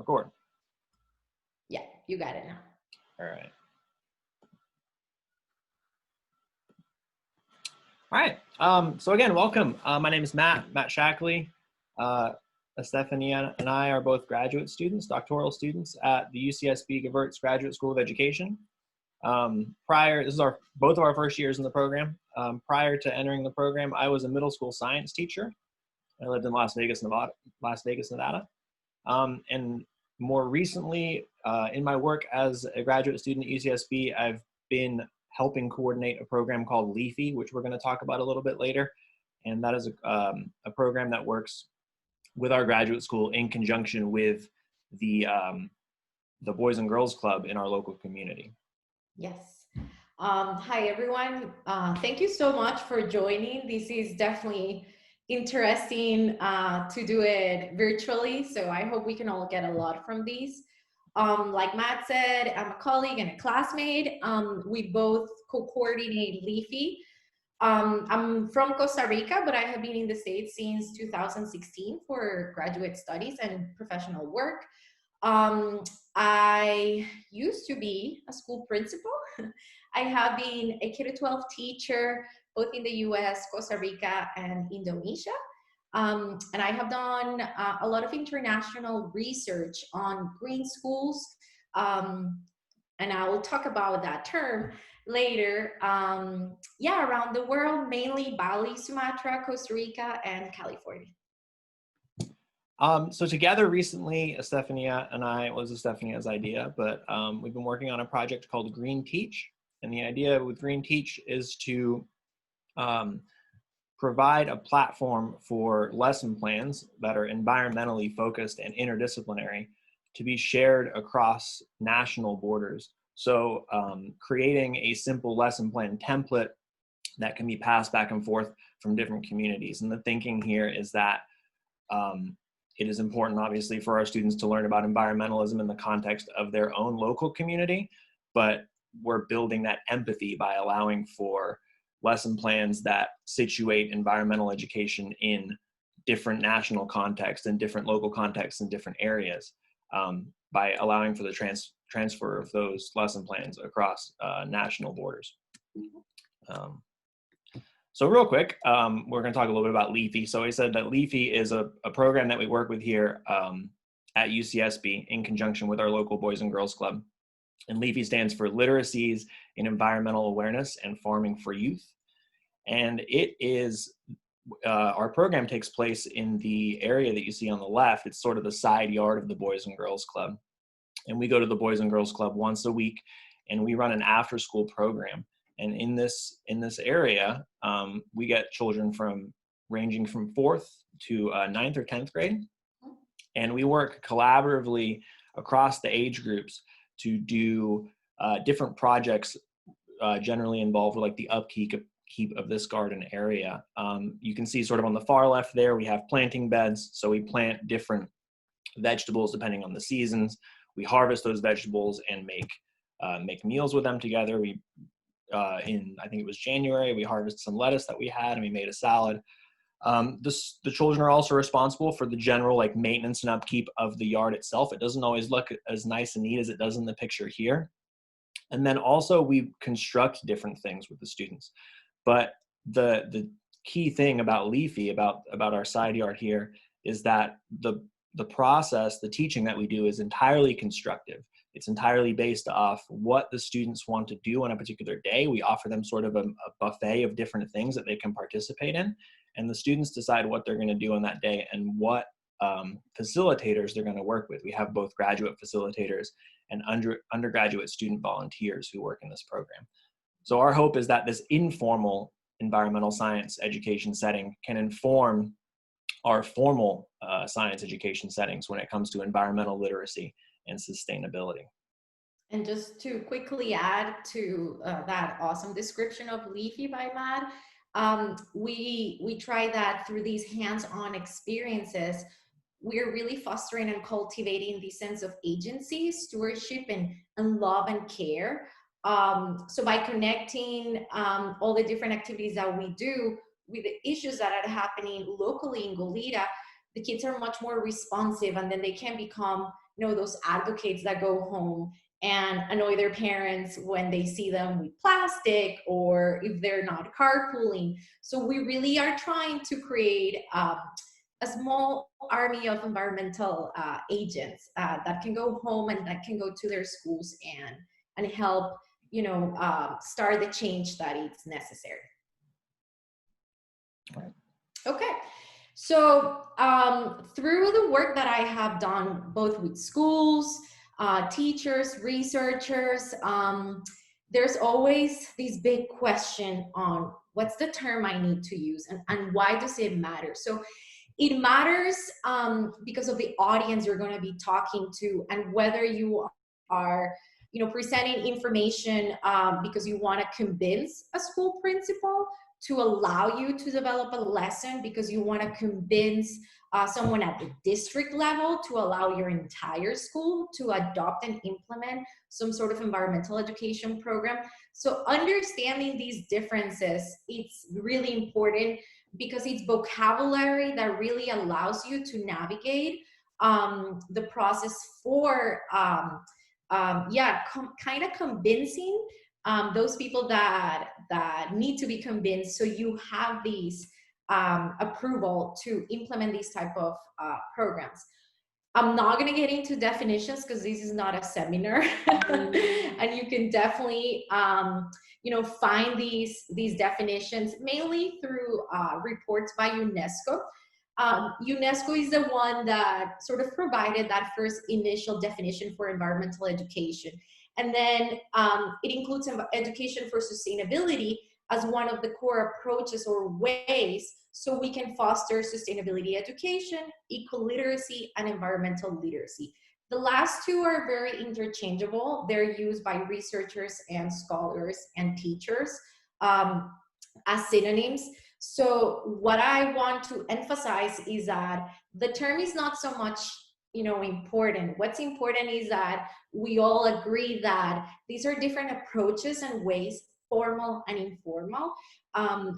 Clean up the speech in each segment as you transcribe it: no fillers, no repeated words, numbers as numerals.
record. Yeah, you got it now. All right. All right. So again, welcome. My name is Matt Shackley. Estefania and I are both graduate students, doctoral students at the UCSB Gevirtz Graduate School of Education. This is both of our first years in the program. Prior to entering the program, I was a middle school science teacher. I lived in Las Vegas, Nevada. And more recently, in my work as a graduate student at UCSB, I've been helping coordinate a program called LEAFY, which we're going to talk about a little bit later. And that is a program that works with our graduate school in conjunction with the Boys and Girls Club in our local community. Yes. Hi, everyone. Thank you so much for joining. This is definitely interesting to do it virtually. So I hope we can all get a lot from these. Like Matt said, I'm a colleague and a classmate. We both co-coordinate LEAFY. I'm from Costa Rica, but I have been in the States since 2016 for graduate studies and professional work. I used to be a school principal. I have been a K-12 teacher, both in the US, Costa Rica, and Indonesia. And I have done a lot of international research on green schools. And I will talk about that term later. Around the world, mainly Bali, Sumatra, Costa Rica, and California. So together recently, Estefania and I, it was Estefania's idea, but we've been working on a project called Green Teach. And the idea with Green Teach is to provide a platform for lesson plans that are environmentally focused and interdisciplinary to be shared across national borders. So creating a simple lesson plan template that can be passed back and forth from different communities. And the thinking here is that it is important, obviously, for our students to learn about environmentalism in the context of their own local community, but we're building that empathy by allowing for lesson plans that situate environmental education in different national contexts and different local contexts in different areas, by allowing for the transfer of those lesson plans across national borders. So real quick, we're going to talk a little bit about LEAFY. So I said that LEAFY is a program that we work with here at UCSB in conjunction with our local Boys and Girls Club. And LEAFY stands for Literacies in Environmental Awareness and Farming for Youth. And it is, our program takes place in the area that you see on the left. It's sort of the side yard of the Boys and Girls Club. And we go to the Boys and Girls Club once a week, and we run an after-school program. And in this area, we get children ranging from 4th to 9th or 10th grade. And we work collaboratively across the age groups to do different projects generally involved with like the upkeep of this garden area. You can see sort of on the far left there, we have planting beds. So we plant different vegetables depending on the seasons. We harvest those vegetables and make meals with them together. I think it was January, we harvested some lettuce that we had and we made a salad. The children are also responsible for the general like maintenance and upkeep of the yard itself. It doesn't always look as nice and neat as it does in the picture here. And then also we construct different things with the students. But the key thing about LEAFY, about our side yard here, is that the process, the teaching that we do is entirely constructive. It's entirely based off what the students want to do on a particular day. We offer them sort of a buffet of different things that they can participate in. And the students decide what they're going to do on that day and what facilitators they're going to work with. We have both graduate facilitators and undergraduate student volunteers who work in this program. So our hope is that this informal environmental science education setting can inform our formal science education settings when it comes to environmental literacy and sustainability. And just to quickly add to that awesome description of LEAFY by Matt, we try that through these hands-on experiences. We're really fostering and cultivating the sense of agency, stewardship, and love and care. So by connecting all the different activities that we do with the issues that are happening locally in Goleta, the kids are much more responsive, and then they can become those advocates that go home and annoy their parents when they see them with plastic, or if they're not carpooling. So we really are trying to create a small army of environmental agents that can go home and that can go to their schools and help, start the change that is necessary. Right. Okay. So through the work that I have done, both with schools, teachers, researchers, there's always this big question on what's the term I need to use, and why does it matter? So it matters because of the audience you're going to be talking to, and whether you are presenting information because you want to convince a school principal to allow you to develop a lesson, because you want to convince someone at the district level to allow your entire school to adopt and implement some sort of environmental education program. So understanding these differences, it's really important, because it's vocabulary that really allows you to navigate the process for kind of convincing those people that need to be convinced, so you have these approval to implement these type of programs. I'm not going to get into definitions because this is not a seminar, and you can definitely find these definitions mainly through reports by UNESCO. UNESCO is the one that sort of provided that first initial definition for environmental education. And then it includes education for sustainability as one of the core approaches or ways so we can foster sustainability education, eco-literacy, and environmental literacy. The last two are very interchangeable. They're used by researchers and scholars and teachers as synonyms. So what I want to emphasize is that the term is not so much important. What's important is that we all agree that these are different approaches and ways, formal and informal,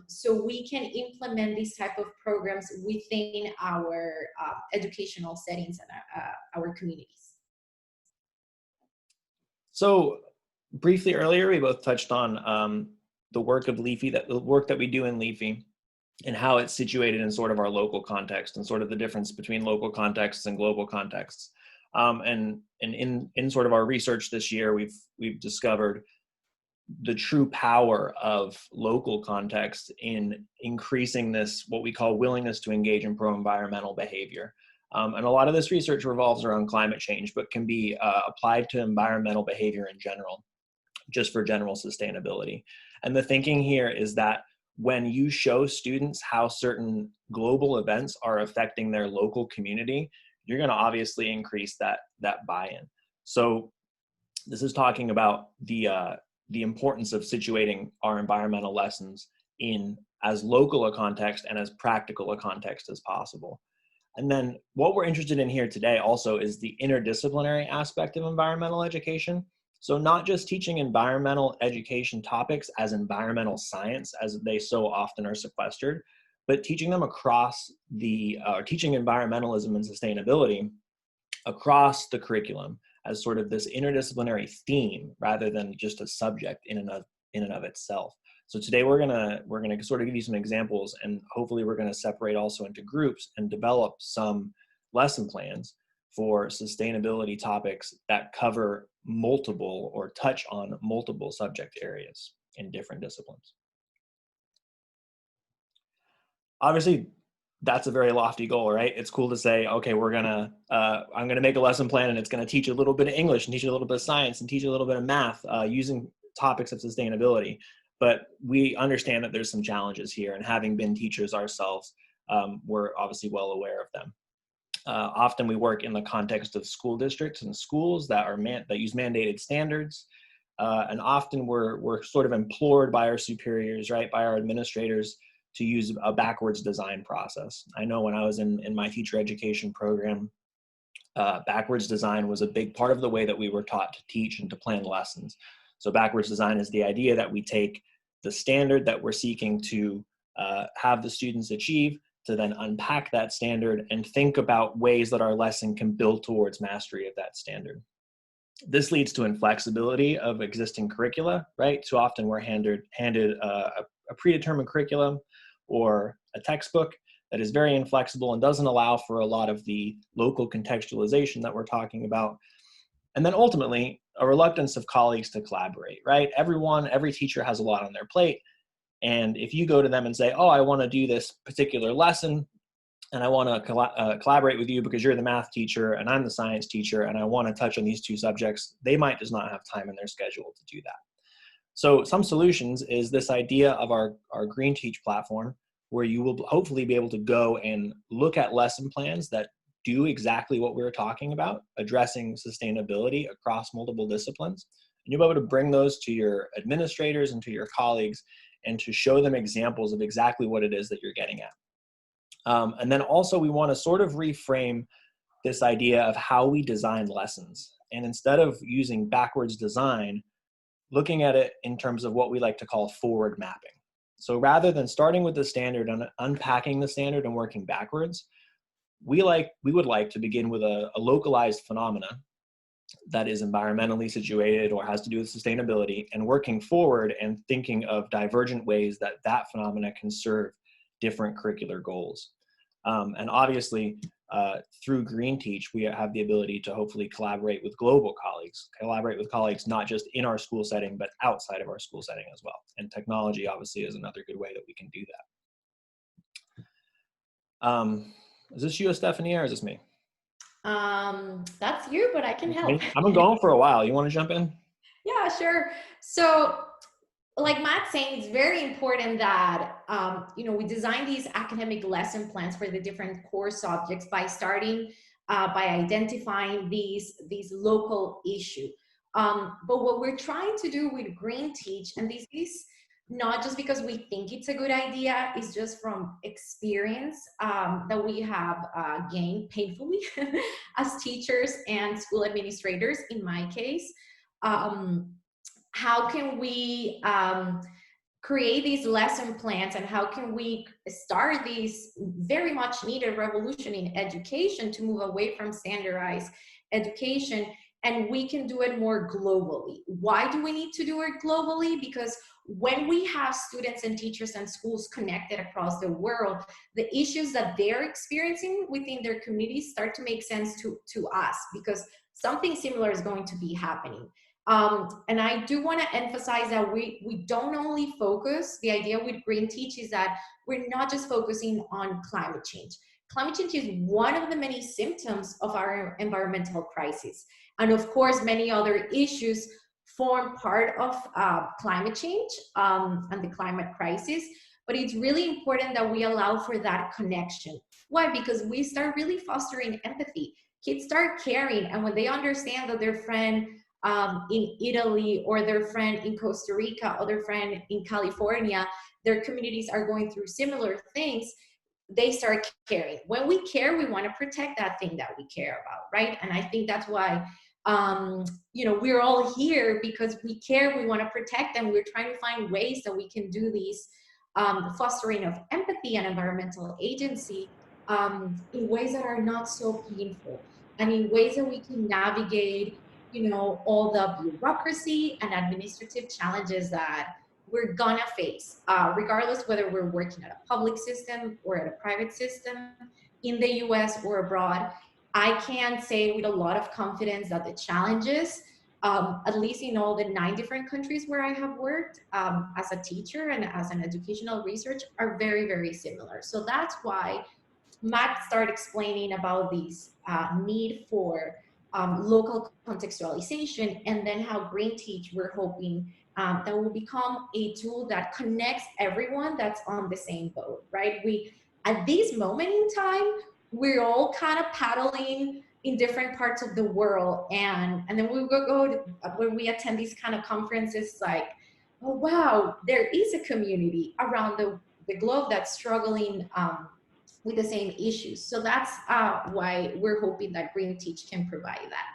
so we can implement these type of programs within our educational settings and our communities. So briefly earlier, we both touched on the work of Leafy, the work that we do in Leafy, and how it's situated in sort of our local context, and sort of the difference between local contexts and global contexts. And in sort of our research this year, we've discovered the true power of local context in increasing this, what we call willingness to engage in pro-environmental behavior. And a lot of this research revolves around climate change, but can be applied to environmental behavior in general, just for general sustainability. And the thinking here is that when you show students how certain global events are affecting their local community, you're going to obviously increase that buy-in. So this is talking about the importance of situating our environmental lessons in as local a context and as practical a context as possible. And then what we're interested in here today also is the interdisciplinary aspect of environmental education. So not just teaching environmental education topics as environmental science, as they so often are sequestered, but teaching them across teaching environmentalism and sustainability across the curriculum as sort of this interdisciplinary theme, rather than just a subject in and of itself. So today we're gonna sort of give you some examples, and hopefully we're gonna separate also into groups and develop some lesson plans for sustainability topics that cover multiple or touch on multiple subject areas in different disciplines. Obviously, that's a very lofty goal, right? It's cool to say, okay, I'm gonna make a lesson plan and it's gonna teach a little bit of English and teach a little bit of science and teach a little bit of math using topics of sustainability. But we understand that there's some challenges here, and having been teachers ourselves, we're obviously well aware of them. Often we work in the context of school districts and schools that use mandated standards, and often we're sort of implored by our superiors, right, by our administrators, to use a backwards design process. I know when I was in my teacher education program, backwards design was a big part of the way that we were taught to teach and to plan lessons. So backwards design is the idea that we take the standard that we're seeking to have the students achieve, to then unpack that standard and think about ways that our lesson can build towards mastery of that standard. This leads to inflexibility of existing curricula, right? Too often we're handed a predetermined curriculum or a textbook that is very inflexible and doesn't allow for a lot of the local contextualization that we're talking about. And then ultimately, a reluctance of colleagues to collaborate, right? Every teacher has a lot on their plate. And if you go to them and say, oh, I want to do this particular lesson, and I want to collaborate with you because you're the math teacher and I'm the science teacher, and I want to touch on these two subjects, they might just not have time in their schedule to do that. So some solutions is this idea of our Green Teach platform, where you will hopefully be able to go and look at lesson plans that do exactly what we were talking about, addressing sustainability across multiple disciplines. And you'll be able to bring those to your administrators and to your colleagues and to show them examples of exactly what it is that you're getting at. And then also we want to sort of reframe this idea of how we design lessons. And instead of using backwards design, looking at it in terms of what we like to call forward mapping. So rather than starting with the standard and unpacking the standard and working backwards, we would like to begin with a localized phenomena that is environmentally situated or has to do with sustainability, and working forward and thinking of divergent ways that that phenomena can serve different curricular goals. And obviously, through Green Teach, we have the ability to hopefully collaborate with global colleagues, not just in our school setting, but outside of our school setting as well. And technology obviously is another good way that we can do that. Is this you, Estefania, or is this me? That's you, but I can help. I've been going for a while. You want to jump in? Yeah, sure. So like Matt's saying, it's very important that, we design these academic lesson plans for the different core subjects by starting by identifying these local issues. But what we're trying to do with Green Teach, and this is not just because we think it's a good idea, it's just from experience that we have gained painfully as teachers and school administrators, in my case. How can we create these lesson plans, and how can we start this very much needed revolution in education to move away from standardized education, and we can do it more globally. Why do we need to do it globally? Because when we have students and teachers and schools connected across the world, the issues that they're experiencing within their communities start to make sense to us, because something similar is going to be happening. And I do want to emphasize that we don't only focus, the idea with Green Teach is that we're not just focusing on climate change. Climate change is one of the many symptoms of our environmental crisis. And of course, many other issues form part of climate change and the climate crisis. But it's really important that we allow for that connection. Why? Because we start really fostering empathy. Kids start caring, and when they understand that their friend in Italy or their friend in Costa Rica or their friend in California, their communities are going through similar things, they start caring. When we care, we want to protect that thing that we care about, right? And I think that's why, we're all here because we care, we want to protect them. We're trying to find ways that we can do these fostering of empathy and environmental agency in ways that are not so painful, and in ways that we can navigate all the bureaucracy and administrative challenges that we're gonna face, regardless whether we're working at a public system or at a private system in the US or abroad. I can say with a lot of confidence that the challenges, at least in all the 9 different countries where I have worked as a teacher and as an educational researcher, are very, very similar. So that's why Matt started explaining about this need for local contextualization, and then how Green Teach, we're hoping that will become a tool that connects everyone that's on the same boat, right? At this moment in time, we're all kind of paddling in different parts of the world, and then we when we attend these kind of conferences, like, oh wow, there is a community around the globe that's struggling with the same issues. So that's why we're hoping that Green Teach can provide that.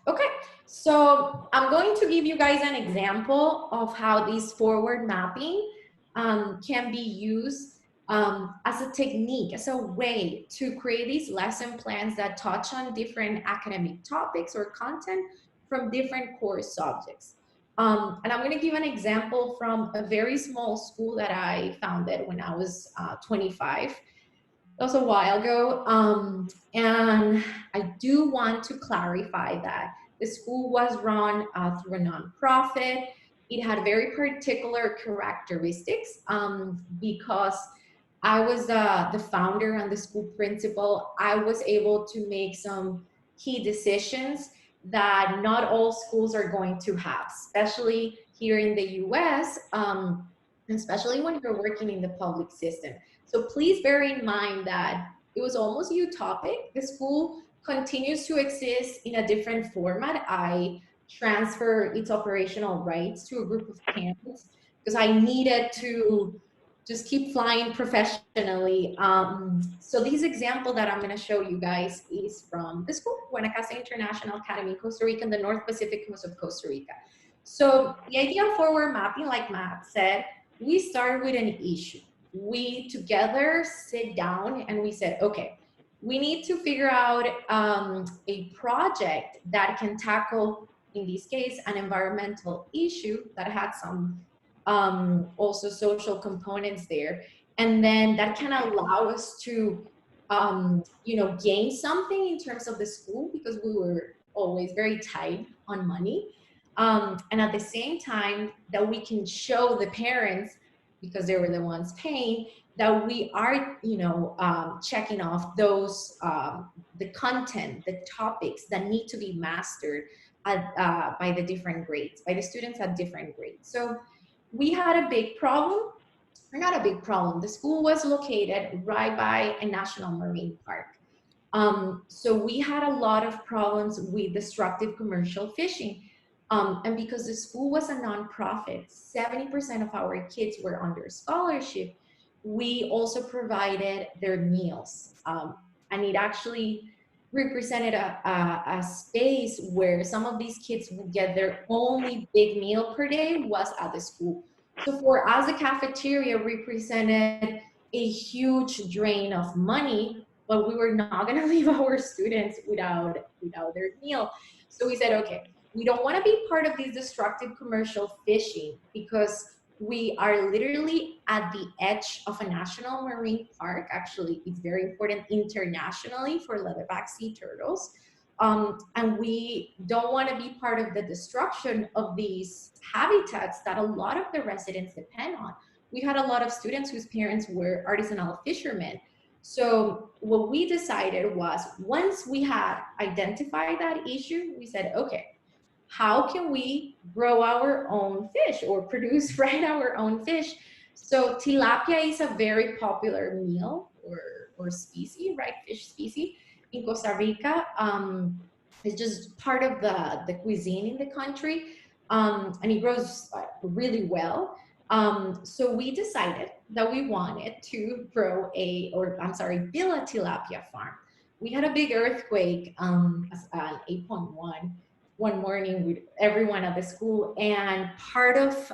Okay, so I'm going to give you guys an example of how this forward mapping can be used as a technique, as a way to create these lesson plans that touch on different academic topics or content from different core subjects. And I'm going to give an example from a very small school that I founded when I was 25. That was a while ago. And I do want to clarify that the school was run through a nonprofit. It had very particular characteristics because I was the founder and the school principal. I was able to make some key decisions that not all schools are going to have, especially here in the US, especially when you're working in the public system. So please bear in mind that it was almost utopic. The school continues to exist in a different format. I transfer its operational rights to a group of parents because I needed to just keep flying professionally. So this example that I'm going to show you guys is from the school, Guanacaste International Academy, Costa Rica, in the North Pacific coast of Costa Rica. So the idea of forward mapping, like Matt said, we start with an issue. We together sit down and we said, okay, we need to figure out a project that can tackle, in this case, an environmental issue that had some also social components there. And then that can allow us to, gain something in terms of the school because we were always very tight on money. And at the same time that we can show the parents, because they were the ones paying, that we are, checking off those, the content, the topics that need to be mastered by the different grades, by the students at different grades. So we had a big problem, or not a big problem. The school was located right by a national marine park. So we had a lot of problems with destructive commercial fishing. And because the school was a nonprofit, 70% of our kids were under scholarship. We also provided their meals. And it actually represented a space where some of these kids would get their only big meal per day was at the school. So for us, the cafeteria represented a huge drain of money, but we were not going to leave our students without their meal. So we said, okay, we don't want to be part of this destructive commercial fishing because we are literally at the edge of a national marine park. Actually, it's very important internationally for leatherback sea turtles. And we don't want to be part of the destruction of these habitats that a lot of the residents depend on. We had a lot of students whose parents were artisanal fishermen. So what we decided was, once we had identified that issue, we said, okay, how can we grow our own fish or produce our own fish? So tilapia is a very popular meal or species, right? Fish species in Costa Rica. It's just part of the cuisine in the country, and it grows really well. So we decided that we wanted to build a tilapia farm. We had a big earthquake, an 8.1, one morning with everyone at the school, and part of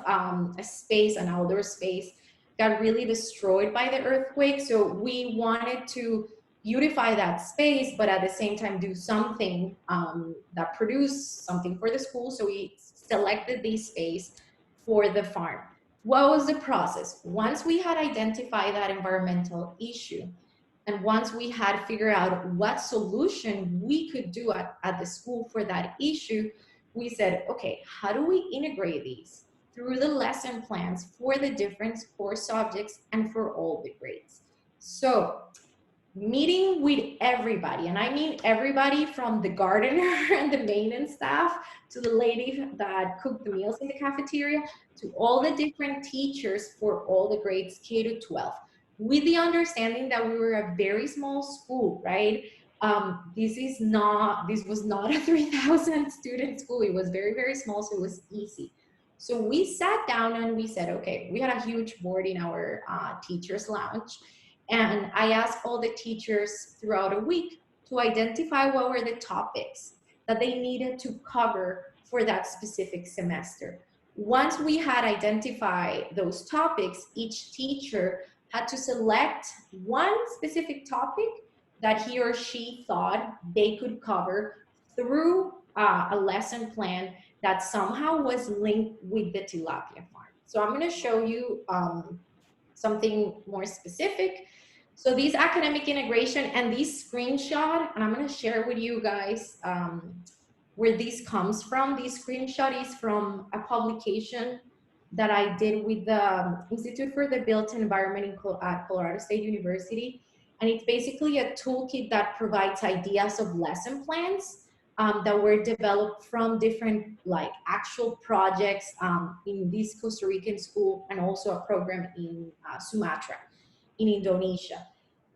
a space, an outdoor space, got really destroyed by the earthquake. So we wanted to beautify that space, but at the same time do something that produced something for the school. So we selected this space for the farm. What was the process? Once we had identified that environmental issue, and once we had figured out what solution we could do at the school for that issue, we said, okay, how do we integrate these through the lesson plans for the different core subjects and for all the grades? So meeting with everybody, and I mean everybody from the gardener and the maintenance staff to the lady that cooked the meals in the cafeteria to all the different teachers for all the grades K to 12, with the understanding that we were a very small school, right? This was not a 3,000 student school. It was very, very small, so it was easy. So we sat down and we said, okay, we had a huge board in our teachers' lounge. And I asked all the teachers throughout a week to identify what were the topics that they needed to cover for that specific semester. Once we had identified those topics, each teacher had to select one specific topic that he or she thought they could cover through a lesson plan that somehow was linked with the tilapia farm. So I'm going to show you something more specific. So these academic integration and these screenshot, and I'm going to share with you guys where this comes from. This screenshot is from a publication that I did with the Institute for the Built Environment at Colorado State University. And it's basically a toolkit that provides ideas of lesson plans that were developed from different like actual projects in this Costa Rican school, and also a program in Sumatra in Indonesia.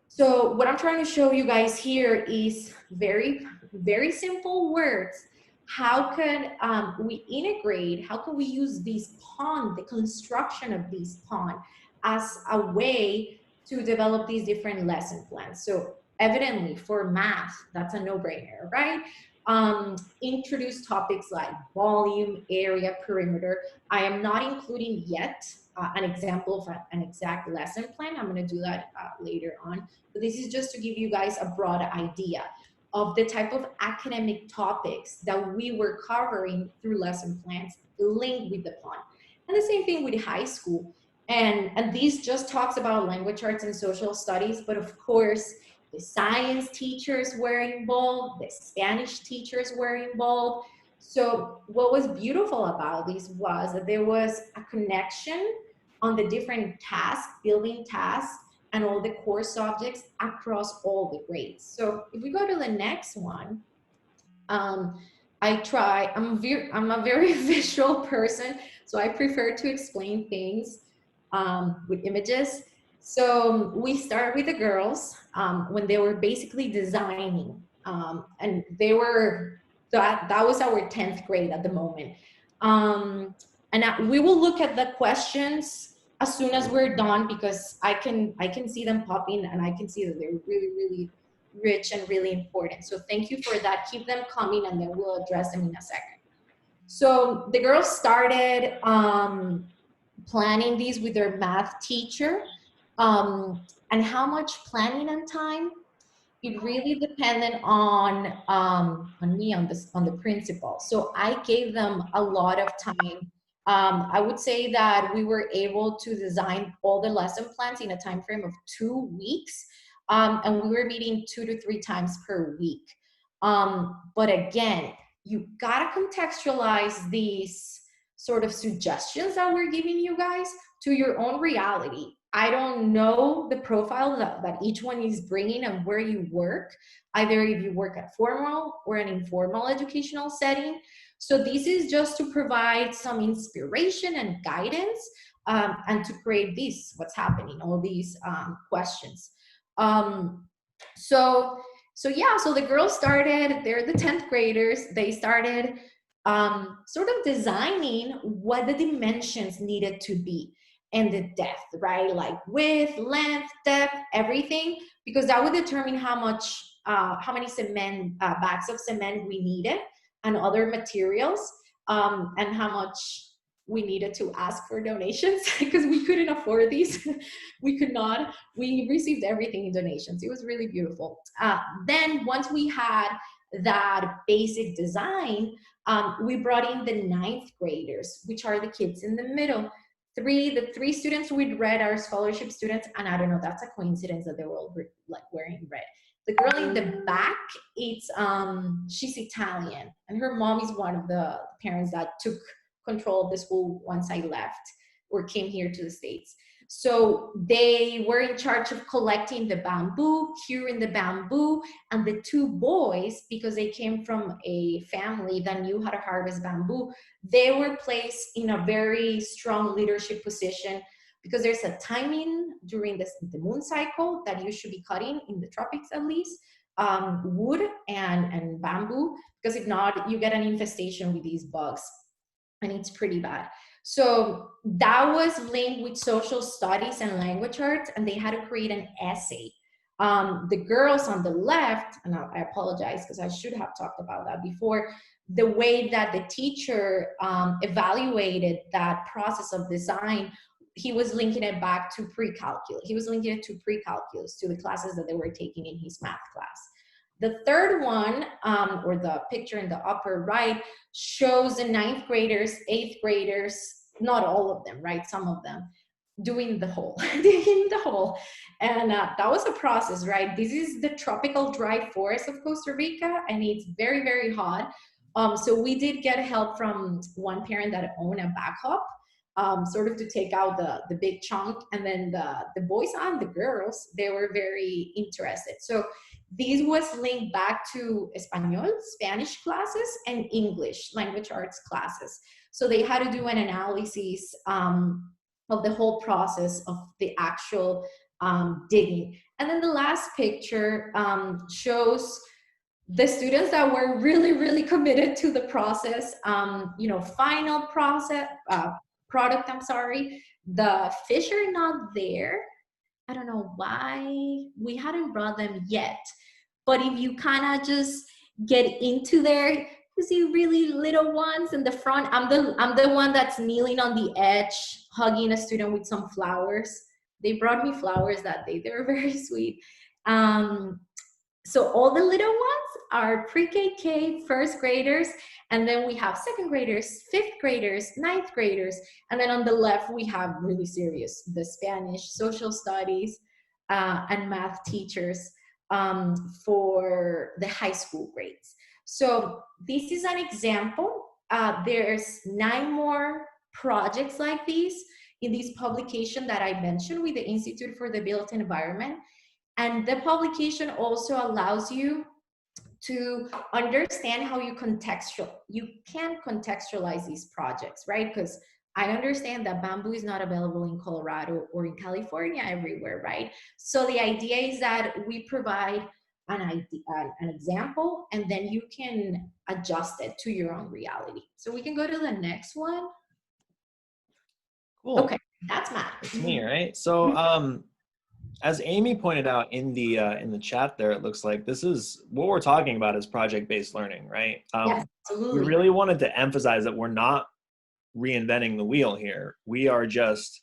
So what I'm trying to show you guys here is very, very simple words. How can we integrate, how can we use this pond, the construction of this pond, as a way to develop these different lesson plans? So evidently for math, that's a no-brainer, right? Introduce topics like volume, area, perimeter. I am not including yet an example of an exact lesson plan. I'm going to do that later on. But this is just to give you guys a broad idea of the type of academic topics that we were covering through lesson plans linked with the pond. And the same thing with high school. And this just talks about language arts and social studies, but of course, the science teachers were involved, the Spanish teachers were involved. So what was beautiful about this was that there was a connection on the different tasks, building tasks, and all the core subjects across all the grades. So if we go to the next one, I'm a very visual person, so I prefer to explain things with images. So we start with the girls when they were basically designing, and they were, that was our 10th grade at the moment. And we will look at the questions as soon as we're done, because I can see them popping, and I can see that they're really, really rich and really important. So thank you for that. Keep them coming, and then we'll address them in a second. So the girls started planning these with their math teacher, and how much planning and time, it really depended on me, on the principal. So I gave them a lot of time. I would say that we were able to design all the lesson plans in a time frame of 2 weeks, and we were meeting 2 to 3 times per week. But again, you gotta contextualize these sort of suggestions that we're giving you guys to your own reality. I don't know the profile that each one is bringing and where you work, either if you work at formal or an informal educational setting. So this is just to provide some inspiration and guidance, and to create this, what's happening, all these questions. So the girls started, they're the 10th graders, they started sort of designing what the dimensions needed to be, and the depth, right? Like width, length, depth, everything, because that would determine how many cement, bags of cement we needed, and other materials, and how much we needed to ask for donations, because we couldn't afford these. We could not. We received everything in donations. It was really beautiful. Then once we had that basic design, we brought in the 9th graders, which are the kids in the middle. The three students with red are scholarship students, and I don't know, that's a coincidence that they were all like wearing red. The girl in the back, she's Italian, and her mom is one of the parents that took control of the school once I left or came here to the States. So they were in charge of collecting the bamboo, curing the bamboo, and the 2 boys, because they came from a family that knew how to harvest bamboo, they were placed in a very strong leadership position, because there's a timing during the moon cycle that you should be cutting, in the tropics at least, wood and bamboo, because if not, you get an infestation with these bugs, and it's pretty bad. So that was linked with social studies and language arts, and they had to create an essay. The girls on the left, and I apologize because I should have talked about that before, the way that the teacher evaluated that process of design, he was linking it back to pre-calculus. He was linking it to pre-calculus, to the classes that they were taking in his math class. The third one, or the picture in the upper right, shows the 9th graders, 8th graders, not all of them, right? Some of them doing the hole, digging the hole. And that was a process, right? This is the tropical dry forest of Costa Rica, and it's very, very hot. So we did get help from one parent that owned a backup, sort of to take out the big chunk. And then the boys and the girls, they were very interested. So this was linked back to Espanol, Spanish classes, and English, language arts classes. So they had to do an analysis of the whole process of the actual digging. And then the last picture shows the students that were really, really committed to the process, final product, I'm sorry. The fish are not there. I don't know why we hadn't brought them yet. But if you kind of just get into there, you see really little ones in the front. I'm the one that's kneeling on the edge, hugging a student with some flowers. They brought me flowers that day. They were very sweet. So all the little ones are pre-KK, first graders, and then we have 2nd graders, 5th graders, 9th graders, and then on the left we have really serious, the Spanish, social studies, and math teachers for the high school grades. So this is an example. There's 9 more projects like these in this publication that I mentioned with the Institute for the Built Environment. And the publication also allows you to understand how you can contextualize these projects, right? Because I understand that bamboo is not available in Colorado or in California everywhere, right? So the idea is that we provide an example, and then you can adjust it to your own reality. So we can go to the next one. Cool. Okay, that's math. It's me, right? So as Amy pointed out in the chat there, it looks like this is what we're talking about is project-based learning, right? Yes, absolutely. We really wanted to emphasize that we're not reinventing the wheel here. We are just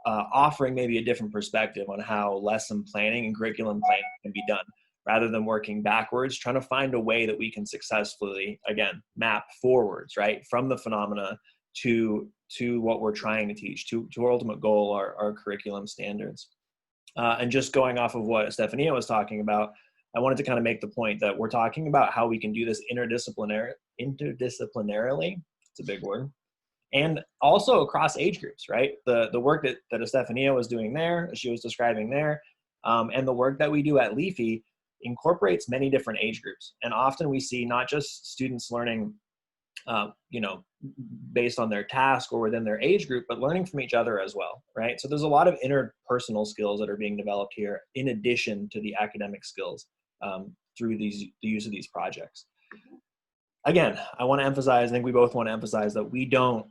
offering maybe a different perspective on how lesson planning and curriculum planning can be done, rather than working backwards, trying to find a way that we can successfully, again, map forwards, right? From the phenomena to what we're trying to teach, to our ultimate goal, our curriculum standards. And just going off of what Estefania was talking about, I wanted to kind of make the point that we're talking about how we can do this interdisciplinarily, it's a big word, and also across age groups, right? The work that Estefania was doing there, she was describing there, and the work that we do at Leafy incorporates many different age groups. And often we see not just students learning based on their task or within their age group, but learning from each other as well, right? So there's a lot of interpersonal skills that are being developed here in addition to the academic skills through the use of these projects. Again, I want to emphasize, I think we both want to emphasize that we don't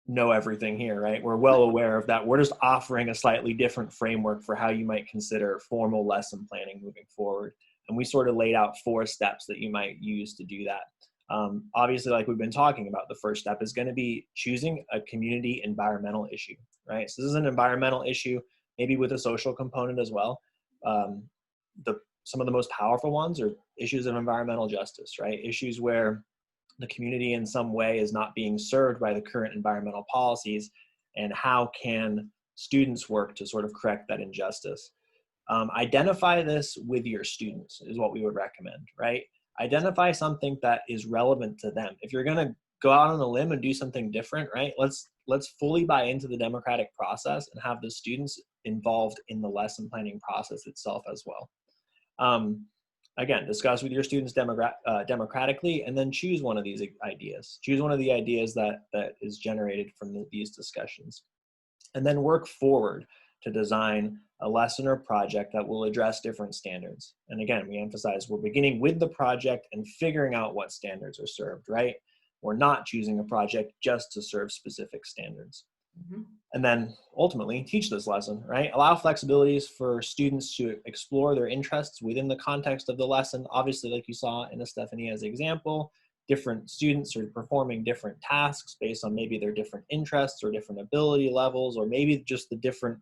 know everything here, right? We're well aware of that. We're just offering a slightly different framework for how you might consider formal lesson planning moving forward. And we sort of laid out 4 steps that you might use to do that. Obviously, like we've been talking about, the first step is going to be choosing a community environmental issue, right? So this is an environmental issue, maybe with a social component as well. Some of the most powerful ones are issues of environmental justice, right? Issues where the community in some way is not being served by the current environmental policies, and how can students work to sort of correct that injustice. Identify this with your students is what we would recommend, right? Identify something that is relevant to them. If you're gonna go out on a limb and do something different, right? Let's fully buy into the democratic process and have the students involved in the lesson planning process itself as well. Again, discuss with your students democratically, and then choose one of these ideas. Choose one of the ideas that is generated from these discussions. And then work forward to design a lesson or project that will address different standards. And again, we emphasize we're beginning with the project and figuring out what standards are served, right? We're not choosing a project just to serve specific standards. Mm-hmm. And then ultimately teach this lesson, right? Allow flexibilities for students to explore their interests within the context of the lesson. Obviously, like you saw in Estefania's example, different students are performing different tasks based on maybe their different interests or different ability levels, or maybe just the different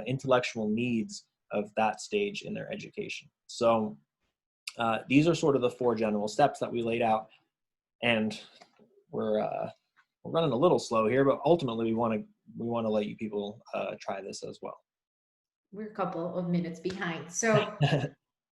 intellectual needs of that stage in their education. So these are sort of the 4 general steps that we laid out, and we're running a little slow here, but ultimately we want to let you people try this as well. We're a couple of minutes behind. So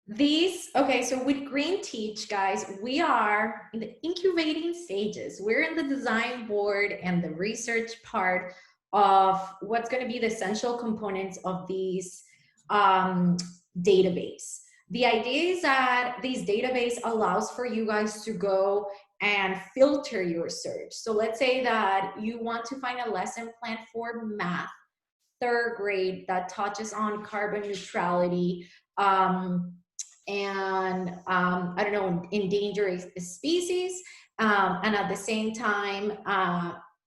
so with Green Teach, guys, we are in the incubating stages. We're in the design board and the research part of what's going to be the essential components of these database. The idea is that this database allows for you guys to go and filter your search. So let's say that you want to find a lesson plan for math, 3rd grade, that touches on carbon neutrality, and I don't know, endangered species, and at the same time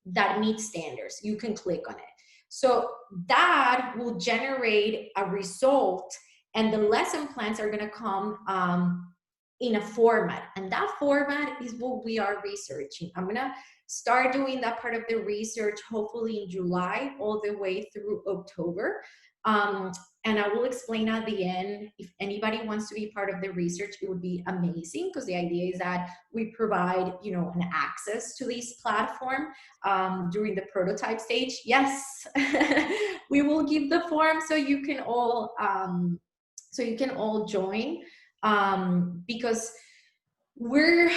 that meets standards. You can click on it. So that will generate a result, and the lesson plans are going to come in a format, and that format is what we are researching. I'm going to start doing that part of the research hopefully in July all the way through October. And I will explain at the end. If anybody wants to be part of the research, it would be amazing, because the idea is that we provide, you know, an access to this platform during the prototype stage. Yes, we will give the form so you can all join, because we're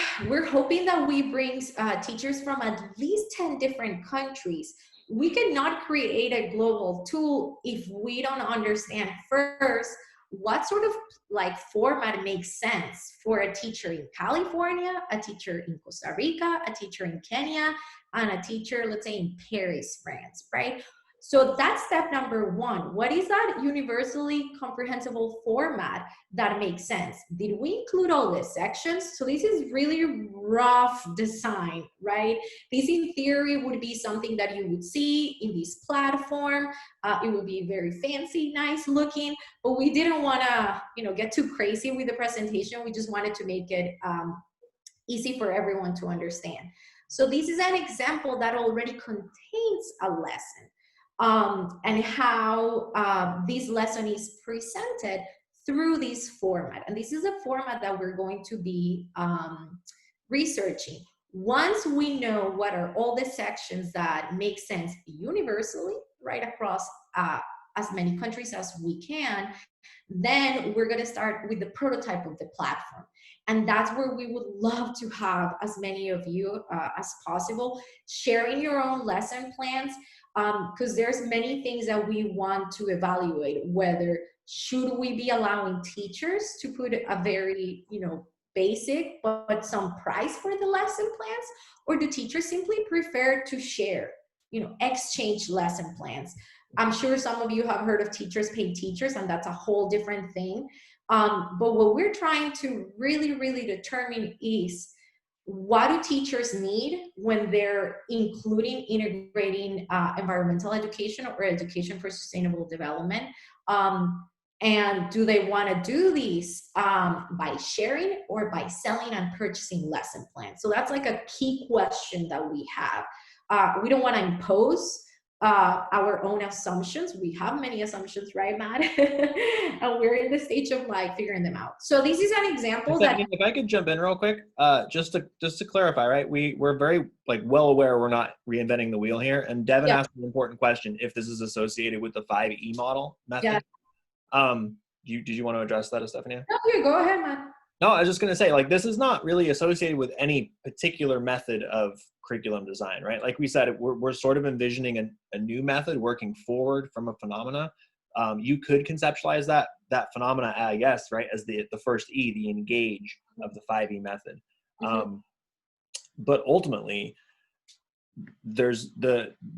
hoping that we bring teachers from at least 10 different countries. We cannot create a global tool if we don't understand first what sort of like format makes sense for a teacher in California, a teacher in Costa Rica, a teacher in Kenya, and a teacher, let's say, in Paris, France, right? So that's step number 1. What is that universally comprehensible format that makes sense? Did we include all the sections? So this is really rough design, right? This in theory would be something that you would see in this platform. It would be very fancy, nice looking, but we didn't want to, you know, get too crazy with the presentation. We just wanted to make it easy for everyone to understand. So this is an example that already contains a lesson. And how this lesson is presented through this format. And this is a format that we're going to be researching. Once we know what are all the sections that make sense universally, right across as many countries as we can, then we're going to start with the prototype of the platform. And that's where we would love to have as many of you as possible sharing your own lesson plans, because there's many things that we want to evaluate. Whether should we be allowing teachers to put a very, you know, basic but some price for the lesson plans, or do teachers simply prefer to share, you know, exchange lesson plans? I'm sure some of you have heard of teachers pay teachers, and that's a whole different thing. But what we're trying to really determine is, what do teachers need when they're integrating environmental education or education for sustainable development? And do they want to do these by sharing or by selling and purchasing lesson plans? So that's like a key question that we have. We don't want to impose our own assumptions. We have many assumptions, right, Matt? And we're in the stage of like figuring them out. So this is an example If I could jump in real quick, just to clarify, right? We're very like well aware we're not reinventing the wheel here. And Devin asked an important question: if this is associated with the 5E model method. Did you want to address that, Estefania? No, you go ahead, Matt. No, I was just going to say, like, this is not really associated with any particular method of curriculum design, right? Like we said, we're sort of envisioning a new method working forward from a phenomena. You could conceptualize that phenomena, I guess, right, as the first E, the engage of the 5E method. But ultimately,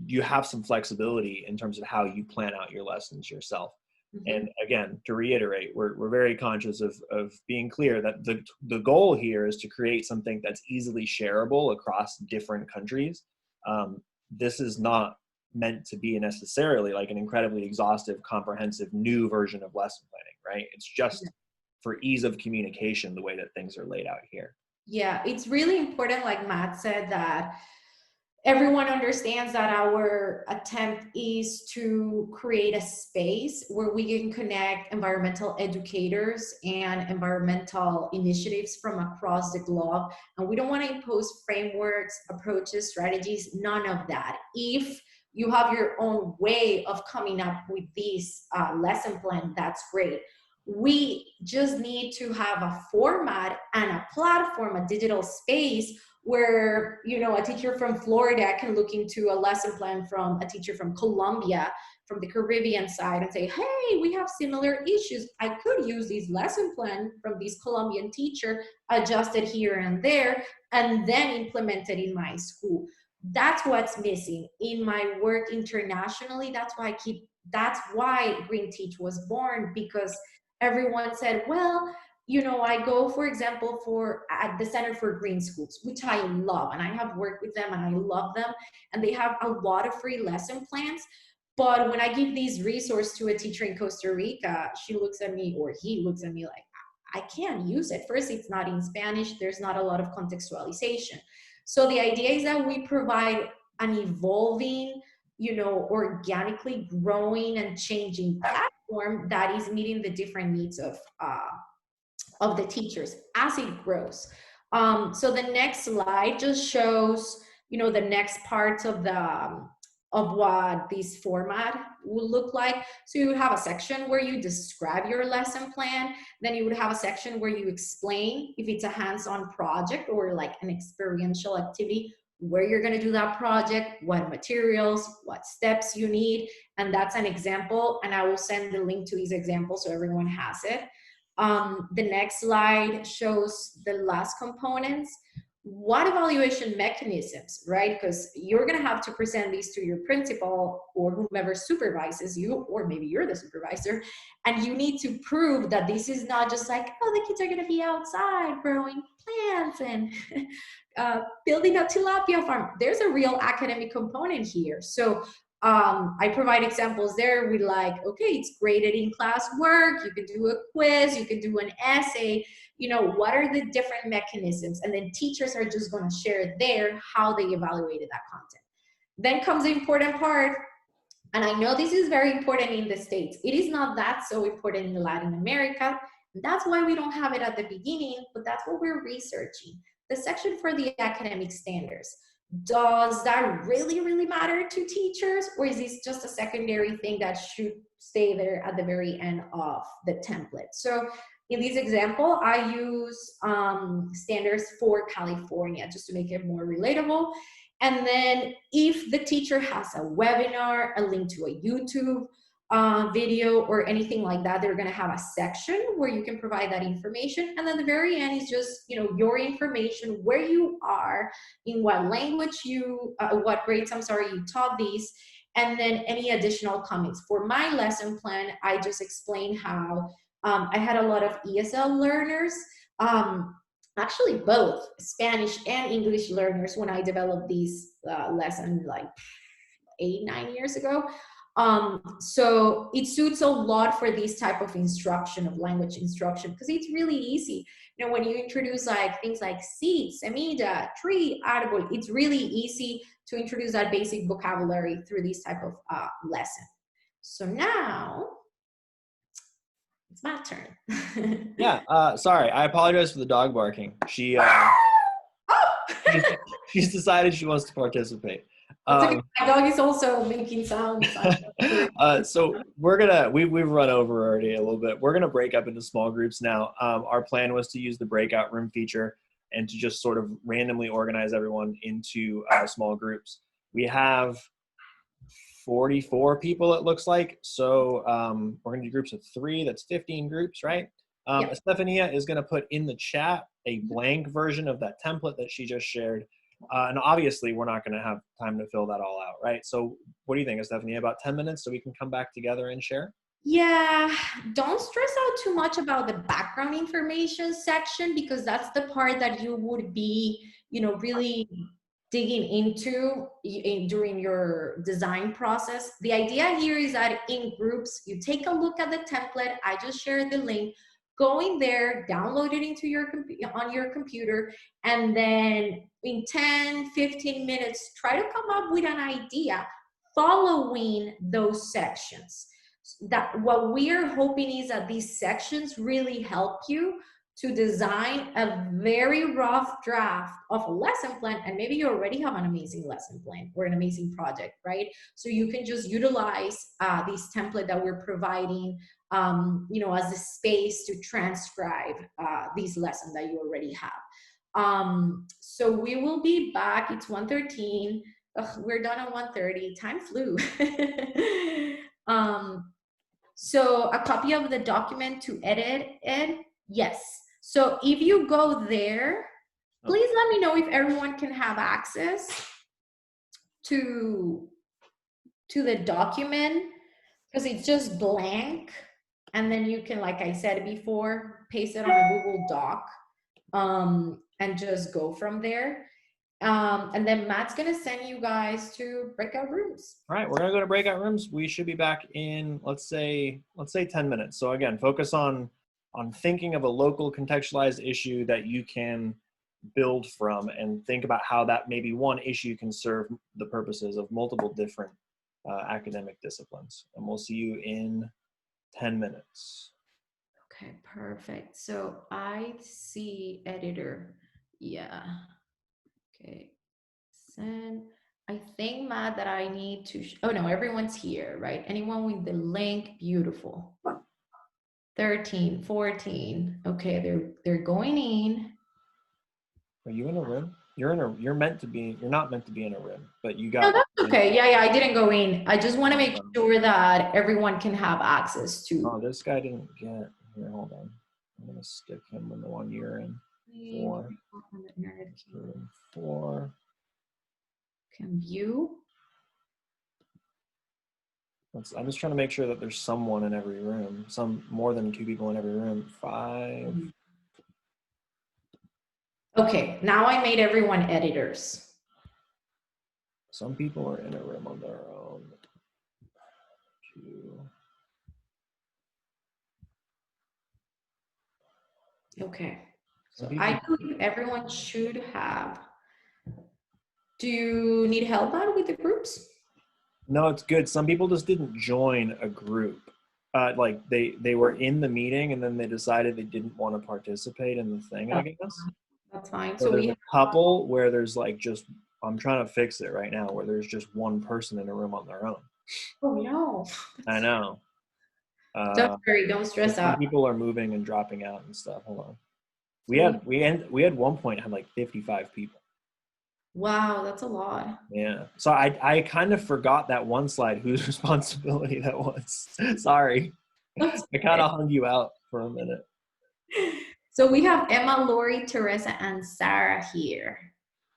you have some flexibility in terms of how you plan out your lessons yourself. And again, to reiterate, we're very conscious of being clear that the goal here is to create something that's easily shareable across different countries. This is not meant to be necessarily like an incredibly exhaustive, comprehensive new version of lesson planning, right? It's just for ease of communication, the way that things are laid out here. Yeah, it's really important, like Matt said, that everyone understands that our attempt is to create a space where we can connect environmental educators and environmental initiatives from across the globe. And we don't want to impose frameworks, approaches, strategies, none of that. If you have your own way of coming up with this lesson plan, that's great. We just need to have a format and a platform, a digital space where, you know, a teacher from Florida can look into a lesson plan from a teacher from Colombia, from the Caribbean side, and say, hey, we have similar issues. I could use this lesson plan from this Colombian teacher, adjusted here and there, and then implement it in my school. That's what's missing in my work internationally. That's why Green Teach was born, because everyone said, well, you know, I go, for example, for at the Center for Green Schools, which I love, and I have worked with them and I love them, and they have a lot of free lesson plans. But when I give these resources to a teacher in Costa Rica, she looks at me, or he looks at me like, I can't use it. First, it's not in Spanish. There's not a lot of contextualization. So the idea is that we provide an evolving, you know, organically growing and changing platform that is meeting the different needs of the teachers as it grows. So the next slide just shows, you know, the next parts of the of what this format will look like. So you would have a section where you describe your lesson plan. Then you would have a section where you explain if it's a hands-on project or like an experiential activity, where you're going to do that project, what materials, what steps you need. And that's an example. And I will send the link to these examples so everyone has it. The next slide shows the last components. What evaluation mechanisms, right? Because you're going to have to present these to your principal or whomever supervises you, or maybe you're the supervisor, and you need to prove that this is not just like, oh, the kids are going to be outside growing plants and building a tilapia farm. There's a real academic component here. So I provide examples there with like, okay, it's graded in class work, you can do a quiz, you can do an essay, you know, what are the different mechanisms? And then teachers are just going to share there how they evaluated that content. Then comes the important part, and I know this is very important in the States. It is not that so important in Latin America. That's why we don't have it at the beginning, but that's what we're researching. The section for the academic standards. Does that really, really matter to teachers, or is this just a secondary thing that should stay there at the very end of the template? So in this example, I use standards for California just to make it more relatable. And then if the teacher has a webinar, a link to a YouTube video or anything like that, they're going to have a section where you can provide that information. And then the very end is just, you know, your information, where you are, in what language you, what grades, I'm sorry, you taught these, and then any additional comments. For my lesson plan, I just explained how I had a lot of ESL learners, actually both Spanish and English learners when I developed these lessons like 8-9 years ago. So it suits a lot for this type of instruction, of language instruction, because it's really easy. You know, when you introduce like things like seed, semilla, tree, árbol, it's really easy to introduce that basic vocabulary through this type of lesson. So now it's my turn. Yeah, sorry, I apologize for the dog barking. She's decided she wants to participate. My dog is also making sounds. So we've run over already a little bit. We're gonna break up into small groups now. Our plan was to use the breakout room feature and to just sort of randomly organize everyone into small groups. We have 44 people, it looks like. So we're gonna do groups of 3. That's 15 groups, right? Yep. Estefania is gonna put in the chat a blank version of that template that she just shared. And obviously, we're not going to have time to fill that all out, right? So what do you think, Estefania? About 10 minutes so we can come back together and share? Yeah, don't stress out too much about the background information section, because that's the part that you would be, you know, really digging into during your design process. The idea here is that in groups, you take a look at the template. I just shared the link. going there, download it into your on your computer, and then in 10, 15 minutes, try to come up with an idea following those sections. That what we are hoping is that these sections really help you to design a very rough draft of a lesson plan, and maybe you already have an amazing lesson plan or an amazing project, right? So you can just utilize this template that we're providing, you know, as a space to transcribe these lessons that you already have. So we will be back. It's 1:13. Ugh, we're done at 1:30. Time flew. So a copy of the document to edit it, yes. So if you go there, please let me know if everyone can have access to the document, because it's just blank. And then you can, like I said before, paste it on a Google Doc and just go from there. And then Matt's gonna send you guys to breakout rooms. All right, we're gonna go to breakout rooms. We should be back in, let's say 10 minutes. So again, focus on thinking of a local contextualized issue that you can build from, and think about how that maybe one issue can serve the purposes of multiple different academic disciplines. And we'll see you in 10 minutes. Okay, perfect. So I see editor. Yeah. Okay. Send. I think, Matt, that I need to, oh no, everyone's here, right? Anyone with the link? Beautiful. 13, 14. Okay, they're going in. Are you in a room? You're meant to be, you're not meant to be in a room, but you got. No, that's okay. Yeah, I didn't go in. I just want to make sure that everyone can have access to. Oh, this guy didn't get, here, hold on. I'm gonna stick him in the one you're in. 4. Can view. I'm just trying to make sure that there's someone in every room, more than 2 people in every room. 5. Okay, now I made everyone editors. Some people are in a room on their own. 2. Okay, so I believe everyone should have. Do you need help out with the groups? No, it's good. Some people just didn't join a group. Like they were in the meeting and then they decided they didn't want to participate in the thing, I guess. That's fine. So there's a couple where there's like just, I'm trying to fix it right now, where there's just one person in a room on their own. Oh no. I know. Don't worry, don't stress out. People are moving and dropping out and stuff. Hold on. We had one point had like 55 people. Wow, that's a lot. Yeah. So I kind of forgot that one slide whose responsibility that was. Sorry. I kind of hung you out for a minute. So we have Emma, Lori, Teresa, and Sarah here.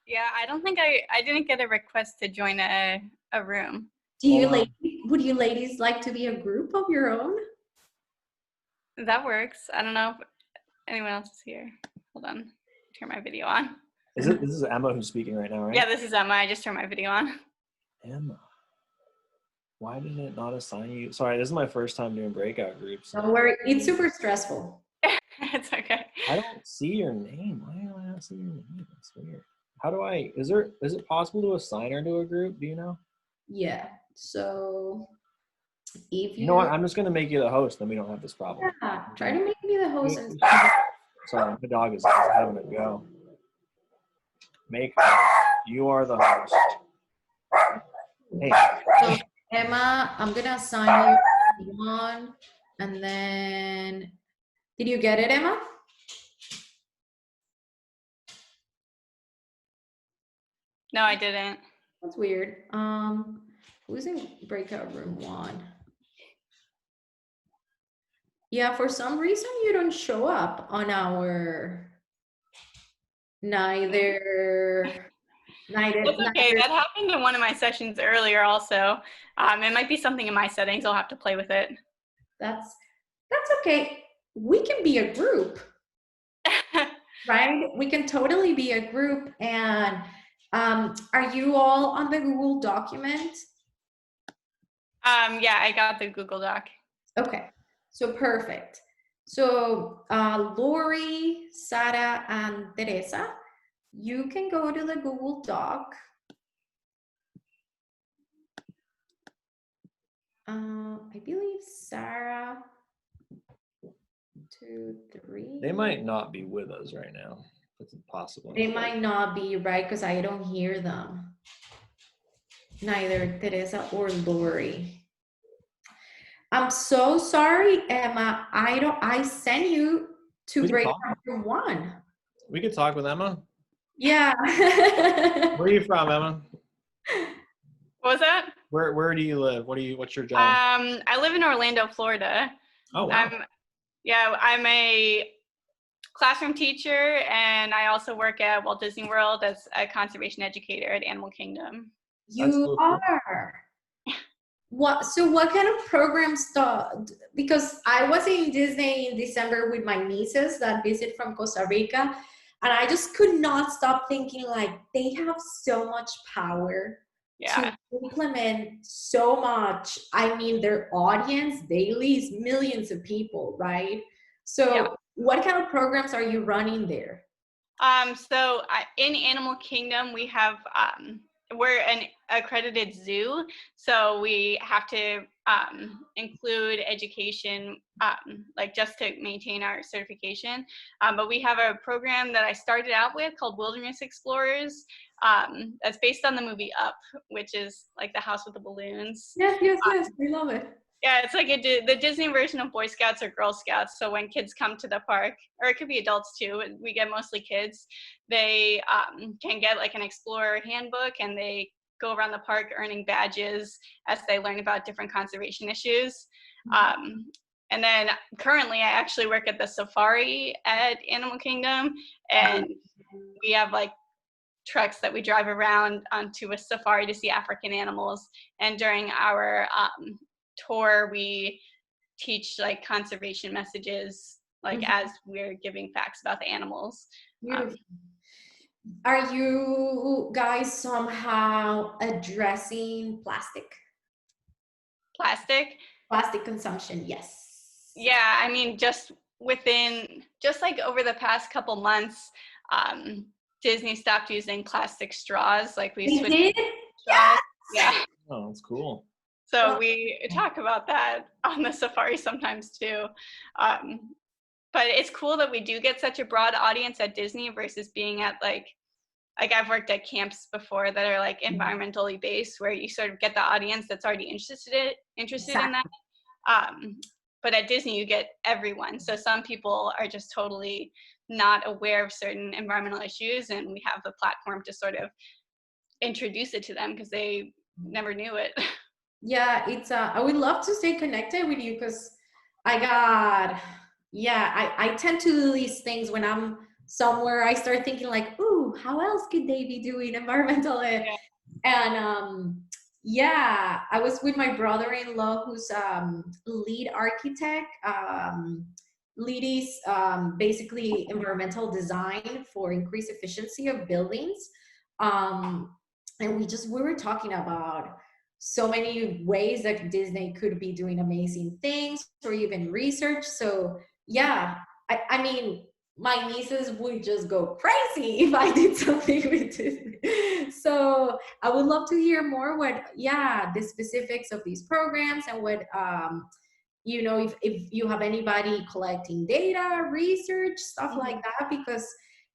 Yeah, I don't think I didn't get a request to join a room. Would you ladies like to be a group of your own? That works. I don't know if anyone else is here. Hold on. Turn my video on. This is Emma who's speaking right now, right? Yeah, this is Emma. I just turned my video on. Emma. Why did it not assign you? Sorry, this is my first time doing breakout groups. Don't worry. It's super stressful. It's okay. I don't see your name. Why do I not see your name? That's weird. How do I, is it possible to assign her to a group? Do you know? Yeah. So if you know what, I'm just going to make you the host, then we don't have this problem. Yeah, try to make me the host. Sorry, my dog is having a go. You are the host. Hey. So Emma, I'm going to assign you one, and then, did you get it, Emma? No, I didn't. That's weird. Who's in breakout room 1? Yeah, for some reason you don't show up on our neither. That's okay. That happened in one of my sessions earlier also. It might be something in my settings. I'll have to play with it. That's okay. We can be a group. Right? We can totally be a group. And are you all on the Google document? Yeah, I got the Google Doc. Okay, so perfect. So Lori, Sara, and Teresa, you can go to the Google Doc. I believe Sarah, 2, 3. They might not be with us right now. It's possible. They might not be, right, because I don't hear them. Neither Teresa or Lori. I'm so sorry, Emma. I sent you to break number 1. We could talk with Emma. Yeah. Where are you from, Emma? What was that? Where do you live? What's your job? I live in Orlando, Florida. Oh, wow. I'm a classroom teacher, and I also work at Walt Disney World as a conservation educator at Animal Kingdom. You are. So what kind of programs because I was in Disney in December with my nieces that visit from Costa Rica, and I just could not stop thinking, like, they have so much power to implement so much. I mean, their audience daily is millions of people, right? So what kind of programs are you running there? So in Animal Kingdom, we have, we're an accredited zoo, so we have to include education, like just to maintain our certification. But we have a program that I started out with called Wilderness Explorers. That's based on the movie Up, which is like the house with the balloons. Yes, we love it. Yeah, it's like the Disney version of Boy Scouts or Girl Scouts. So when kids come to the park, or it could be adults too, we get mostly kids, they can get like an explorer handbook, and they go around the park earning badges as they learn about different conservation issues. And then currently I actually work at the safari at Animal Kingdom, and we have like trucks that we drive around onto a safari to see African animals. And during our tour, we teach like conservation messages, like as we're giving facts about the animals. Are you guys somehow addressing plastic consumption? Yes. Yeah, I mean, just like over the past couple months, Disney stopped using plastic straws. Like we switched to straws. Yeah. Oh, that's cool. So we talk about that on the safari sometimes too. But it's cool that we do get such a broad audience at Disney versus being at like I've worked at camps before that are like environmentally based, where you sort of get the audience that's already interested in that. But at Disney, you get everyone. So some people are just totally not aware of certain environmental issues, and we have the platform to sort of introduce it to them because they never knew it. Yeah, it's I would love to stay connected with you, because I tend to do these things when I'm somewhere. I start thinking like, ooh, how else could they be doing environmental? And I was with my brother-in-law, who's lead architect. Lead is basically environmental design for increased efficiency of buildings. And we were talking about so many ways that Disney could be doing amazing things, or even research. So yeah, I mean, my nieces would just go crazy if I did something with Disney. So I would love to hear more the specifics of these programs, and what, if you have anybody collecting data, research, stuff like that, because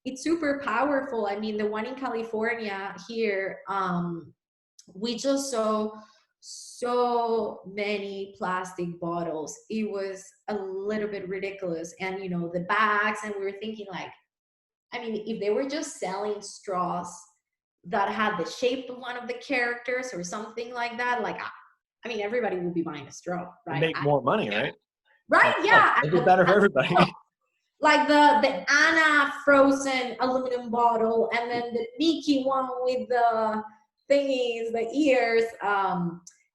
it's super powerful. I mean, the one in California here, we just saw so many plastic bottles. It was a little bit ridiculous. And, the bags, and we were thinking like, I mean, if they were just selling straws that had the shape of one of the characters or something like that, like, I mean, everybody would be buying a straw, right? Make more money, right? Right, yeah. It'd be better for everybody. Like the Anna frozen aluminum bottle, and then the Mickey one with the thingies, the ears.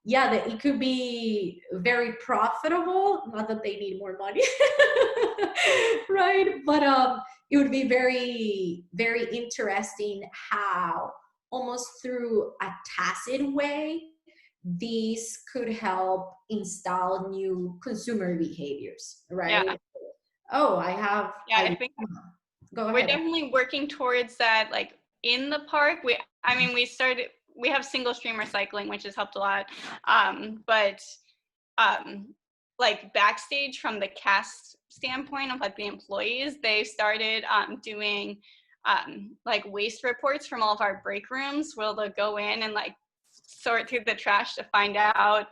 It could be very profitable. Not that they need more money, right? But it would be very, very interesting how, almost through a tacit way, these could help install new consumer behaviors, right? Oh, I have. Yeah, I think Go we're ahead. definitely working towards that, like in the park. We have single stream recycling, which has helped a lot. But like backstage from the cast standpoint of like the employees, they started doing like waste reports from all of our break rooms, where they'll go in and like sort through the trash to find out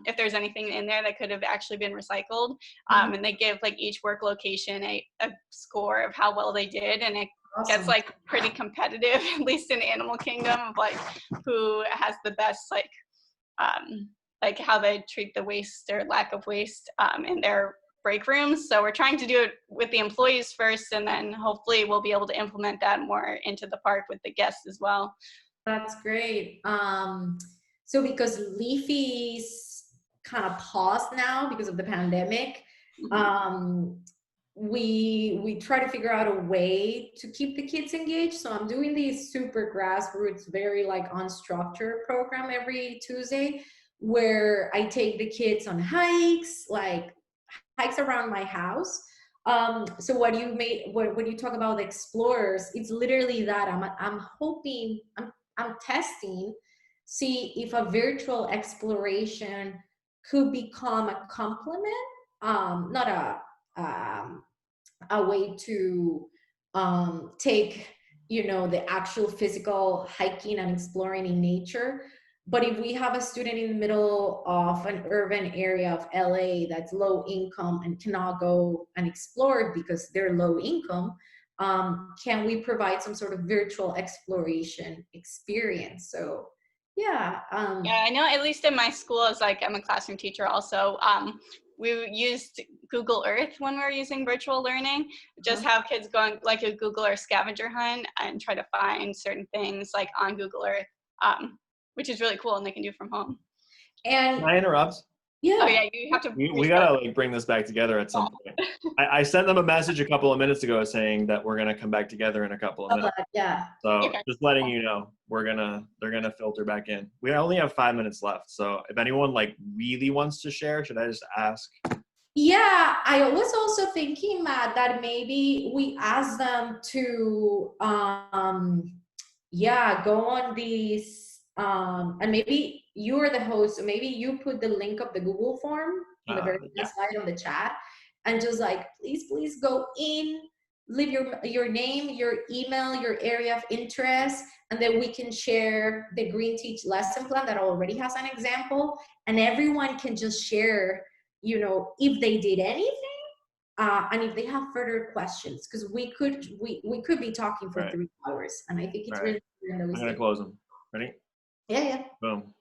if there's anything in there that could have actually been recycled. And they give like each work location a score of how well they did, and it gets like pretty competitive, at least in Animal Kingdom, of like who has the best like how they treat the waste or lack of waste in their break rooms. So we're trying to do it with the employees first, and then hopefully we'll be able to implement that more into the park with the guests as well. That's great. So because Leafy's kind of paused now because of the pandemic, we try to figure out a way to keep the kids engaged. So I'm doing these super grassroots, very like unstructured program every Tuesday, where I take the kids on hikes, like hikes around my house. So when you talk about the explorers, it's literally that. I'm testing, see if a virtual exploration could become a complement, not a way to take, the actual physical hiking and exploring in nature. But if we have a student in the middle of an urban area of LA that's low income and cannot go and explore because they're low income, can we provide some sort of virtual exploration experience? So yeah. Yeah, I know at least in my school, as like I'm a classroom teacher also, we used Google Earth when we were using virtual learning. Just have kids go on like a Google Earth scavenger hunt and try to find certain things like on Google Earth, which is really cool, and they can do from home. And can I interrupt? Yeah. Oh yeah, you have to. We gotta like bring this back together at some point. I sent them a message a couple of minutes ago saying that we're gonna come back together in a couple of minutes. Yeah. So just letting you know, they're gonna filter back in. We only have 5 minutes left, so if anyone like really wants to share, should I just ask? Yeah, I was also thinking, Matt, that maybe we ask them to go on these and maybe you're the host, so maybe you put the link of the Google form on the very last slide on the chat, and just like please go in, leave your name, your email, your area of interest, and then we can share the Green Teach lesson plan that already has an example, and everyone can just share, if they did anything, and if they have further questions, because we could be talking for 3 hours, and I think it's really important that I'm gonna close them. Ready? Yeah. Boom.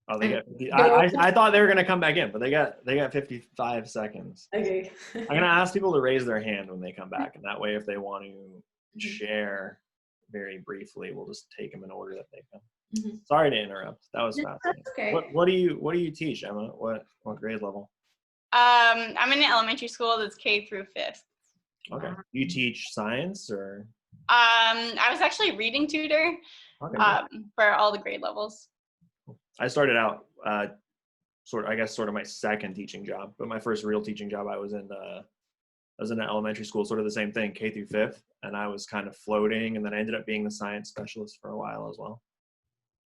Oh, they got 50. I thought they were gonna come back in, but they got 55 seconds. Okay. I'm gonna ask people to raise their hand when they come back, and that way, if they want to share very briefly, we'll just take them in order that they come. Sorry to interrupt. That was fascinating. Okay. What do you teach, Emma? What grade level? I'm in an elementary school that's K through 5th. Okay. Do you teach science or? I was actually reading tutor for all the grade levels. I started out sort of my second teaching job, but my first real teaching job, I was in an elementary school, sort of the same thing, K through 5th, and I was kind of floating, and then I ended up being the science specialist for a while as well.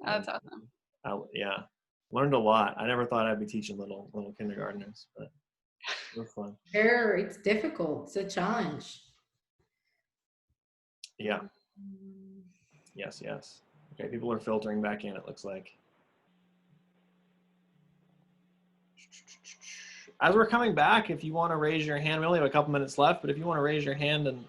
Oh, that's awesome. Learned a lot. I never thought I'd be teaching little kindergartners, but it was fun. Sure, it's difficult. It's a challenge. Yeah. Yes. Okay, people are filtering back in, it looks like. As we're coming back, if you want to raise your hand, we only have a couple minutes left, but if you want to raise your hand and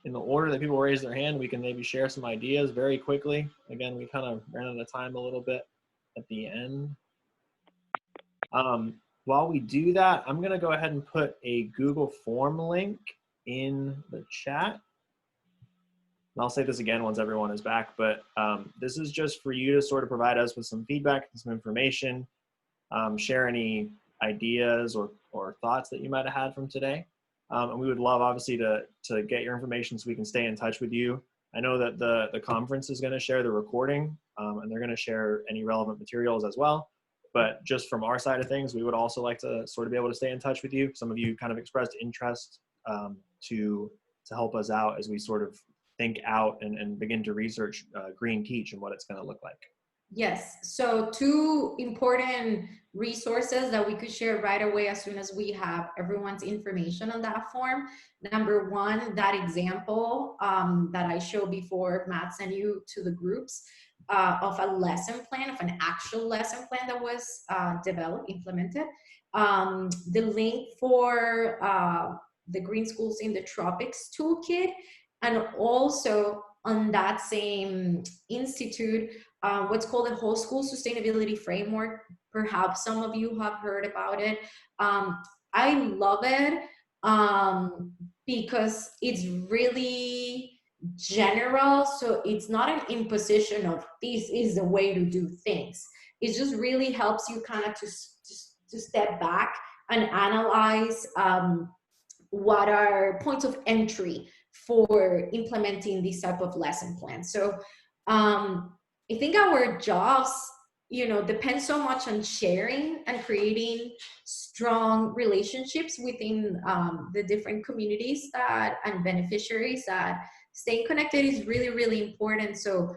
in the order that people raise their hand, we can maybe share some ideas very quickly. Again, we kind of ran out of time a little bit at the end. While we do that, I'm going to go ahead and put a Google form link in the chat. And I'll say this again once everyone is back, but this is just for you to sort of provide us with some feedback and some information, share any ideas or thoughts that you might have had from today. And we would love, obviously, to get your information so we can stay in touch with you. I know that the conference is going to share the recording, and they're going to share any relevant materials as well. But just from our side of things, we would also like to sort of be able to stay in touch with you. Some of you kind of expressed interest to help us out as we sort of think out and begin to research Green Teach and what it's going to look like. Yes, so 2 important resources that we could share right away as soon as we have everyone's information on that form. Number 1, that example that I showed before, Matt sent you to the groups of a lesson plan, of an actual lesson plan that was developed, implemented. The link for the Green Schools in the Tropics Toolkit, and also on that same institute, what's called the Whole School Sustainability Framework. Perhaps some of you have heard about it. I love it because it's really general, so it's not an imposition of this is the way to do things. It just really helps you kind of to step back and analyze what are points of entry for implementing this type of lesson plan. So I think our jobs, depend so much on sharing and creating strong relationships within the different communities and beneficiaries. That staying connected is really, really important. So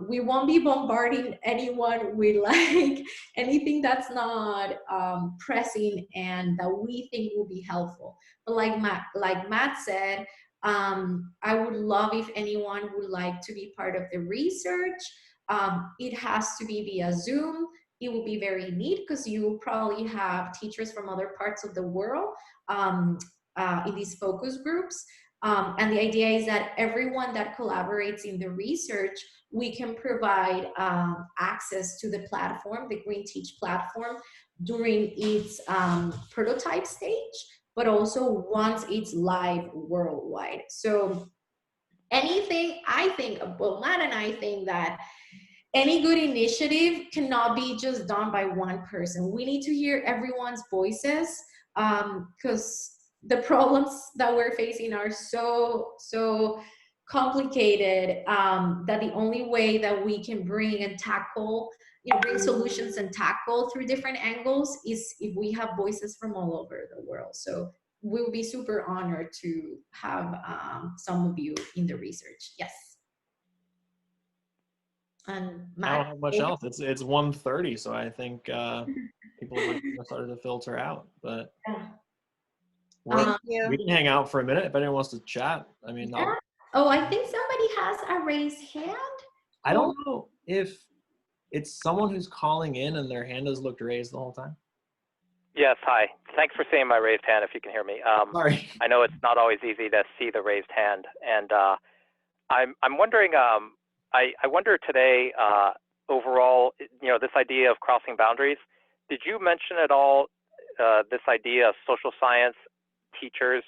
we won't be bombarding anyone with like anything that's not pressing and that we think will be helpful. But like Matt said, I would love if anyone would like to be part of the research. It has to be via Zoom. It will be very neat because you will probably have teachers from other parts of the world in these focus groups. And the idea is that everyone that collaborates in the research, we can provide access to the platform, the Green Teach platform, during its prototype stage, but also once it's live worldwide. So anything, I think, well, Matt and I think that any good initiative cannot be just done by one person. We need to hear everyone's voices because the problems that we're facing are so complicated that the only way that we can bring and tackle, bring solutions and tackle through different angles is if we have voices from all over the world. So we will be super honored to have some of you in the research. Yes. And Matt, I don't have much else. It's 1:30, so I think people have started to filter out. But we can hang out for a minute if anyone wants to chat. I mean, yeah. Oh, I think somebody has a raised hand. I don't know if it's someone who's calling in and their hand has looked raised the whole time. Yes, hi. Thanks for seeing my raised hand, if you can hear me. Sorry. I know it's not always easy to see the raised hand, and I'm wondering. I wonder today, overall, this idea of crossing boundaries. Did you mention at all this idea of social science teachers,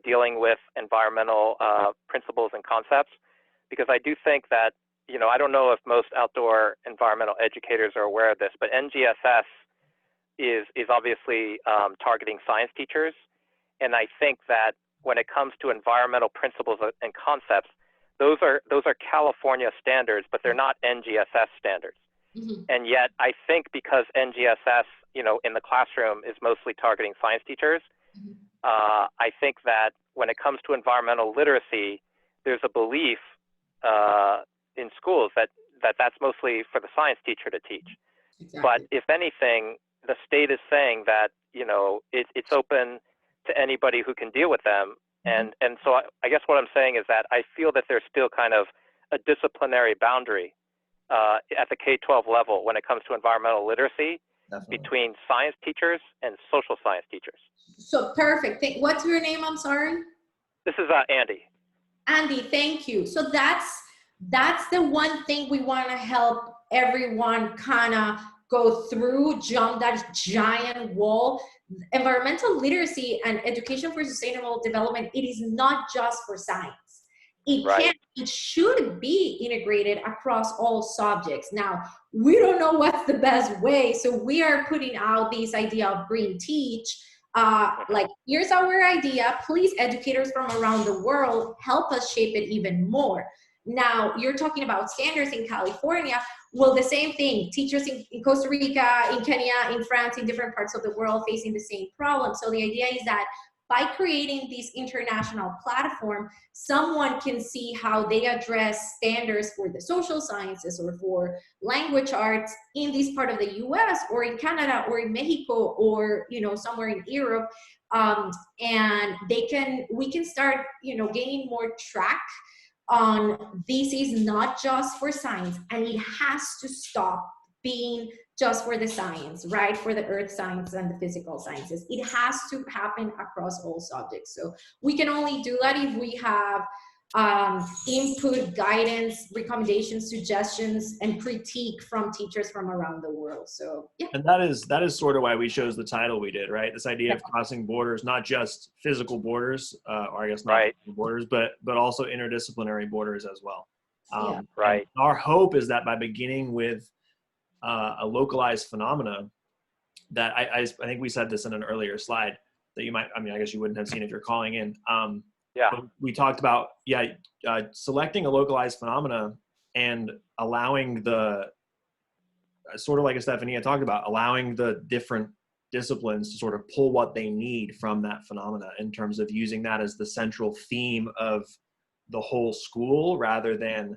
dealing with environmental principles and concepts? Because I do think that, I don't know if most outdoor environmental educators are aware of this, but NGSS is obviously targeting science teachers. And I think that when it comes to environmental principles and concepts, those are California standards, but they're not NGSS standards. Mm-hmm. And yet I think because NGSS, in the classroom is mostly targeting science teachers, mm-hmm. I think that when it comes to environmental literacy, there's a belief in schools that's mostly for the science teacher to teach. Exactly. But if anything, the state is saying that, it's open to anybody who can deal with them. And so I guess what I'm saying is that I feel that there's still kind of a disciplinary boundary at the K-12 level when it comes to environmental literacy. Definitely. Between science teachers and social science teachers. So perfect. What's your name? I'm sorry. This is Andy. Andy, thank you. So that's the one thing we want to help everyone kind of go through, jump that giant wall. Environmental literacy and education for sustainable development, it is not just for science. It should be integrated across all subjects. Now, we don't know what's the best way, so we are putting out this idea of Green Teach. Like, here's our idea. Please, educators from around the world, help us shape it even more. Now you're talking about standards in California. Well, the same thing, teachers in Costa Rica, in Kenya, in France, in different parts of the world facing the same problem. So the idea is that by creating this international platform, someone can see how they address standards for the social sciences or for language arts in this part of the US or in Canada or in Mexico or, you know, somewhere in Europe. And we can start, you know, gaining more track on this is not just for science, and it has to stop being just for the science, right? For the earth science and the physical sciences. It has to happen across all subjects. So we can only do that if we have input, guidance, recommendations, suggestions, and critique from teachers from around the world. So yeah. And that is sort of why we chose the title we did, right? This idea of crossing borders, not just physical borders, or I guess not borders, but also interdisciplinary borders as well. Right. Our hope is that by beginning with a localized phenomena, that I think we said this in an earlier slide that you might, I mean, I guess you wouldn't have seen if you're calling in. We talked about, selecting a localized phenomena and allowing the, sort of like Estefania talked about, allowing the different disciplines to sort of pull what they need from that phenomena in terms of using that as the central theme of the whole school rather than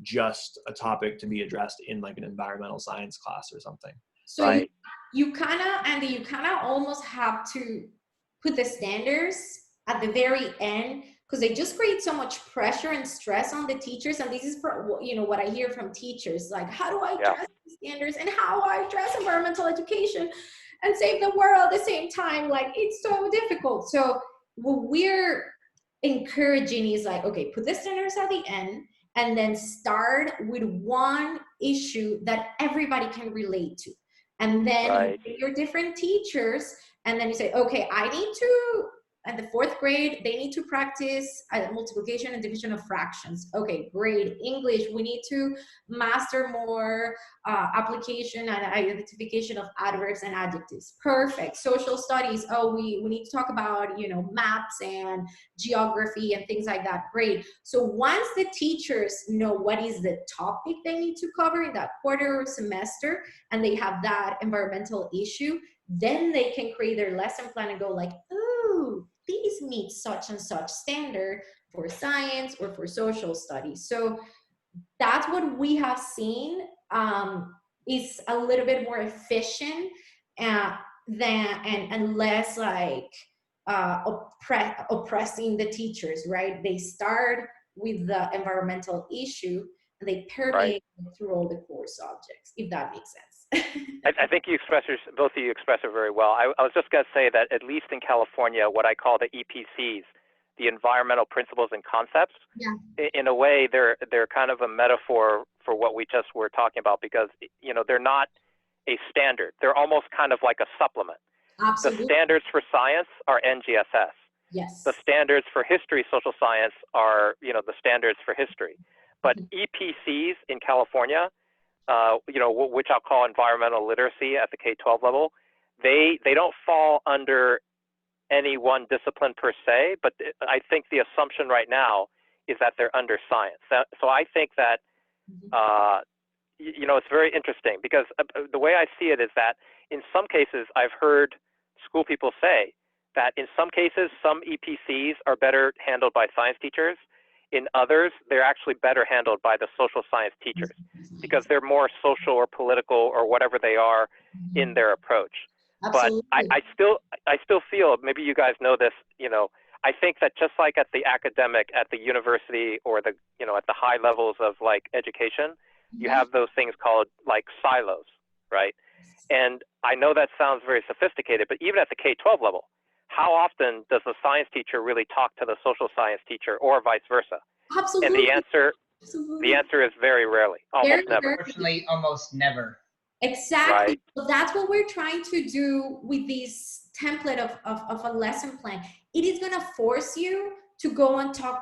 just a topic to be addressed in like an environmental science class or something. So right? you kind of almost have to put the standards at the very end, because they just create so much pressure and stress on the teachers. And this is, you know, what I hear from teachers, like, how do I address the standards and how I address environmental education and save the world at the same time? Like, it's so difficult. So what we're encouraging is like, okay, put the standards at the end and then start with one issue that everybody can relate to. And then your different teachers, and then you say, okay, I need to, at the 4th grade, they need to practice multiplication and division of fractions. Okay, great. English, we need to master more application and identification of adverbs and adjectives. Perfect. Social studies, oh, we need to talk about, you know, maps and geography and things like that. Great. So once the teachers know what is the topic they need to cover in that quarter or semester, and they have that environmental issue, then they can create their lesson plan and go like, ooh, these meet such and such standard for science or for social studies. So that's what we have seen is a little bit more efficient and less like oppressing the teachers, right? They start with the environmental issue and they permeate through all the core subjects, if that makes sense. I think both of you express it very well. I was just going to say that at least in California, what I call the EPCs, the environmental principles and concepts, in a way, they're kind of a metaphor for what we just were talking about, because, you know, they're not a standard. They're almost kind of like a supplement. Absolutely. The standards for science are NGSS. Yes. The standards for history, social science are, you know, the standards for history. But EPCs in California, you know, which I'll call environmental literacy at the K-12 level, they don't fall under any one discipline per se, but I think the assumption right now is that they're under science. So I think that, you know, it's very interesting, because the way I see it is that in some cases, I've heard school people say that in some cases, some EPCs are better handled by science teachers. In others, they're actually better handled by the social science teachers, because they're more social or political or whatever they are in their approach. Absolutely. But I still feel, maybe you guys know this, you know, I think that just like at the academic, at the university, or the, you know, at the high levels of like education, you have those things called like silos, right? And I know that sounds very sophisticated, but even at the K-12 level, how often does the science teacher really talk to the social science teacher, or vice versa? Absolutely. And the answer is very rarely, almost never. Unfortunately, almost never. Exactly. Right. So that's what we're trying to do with this template of a lesson plan. It is going to force you to go and talk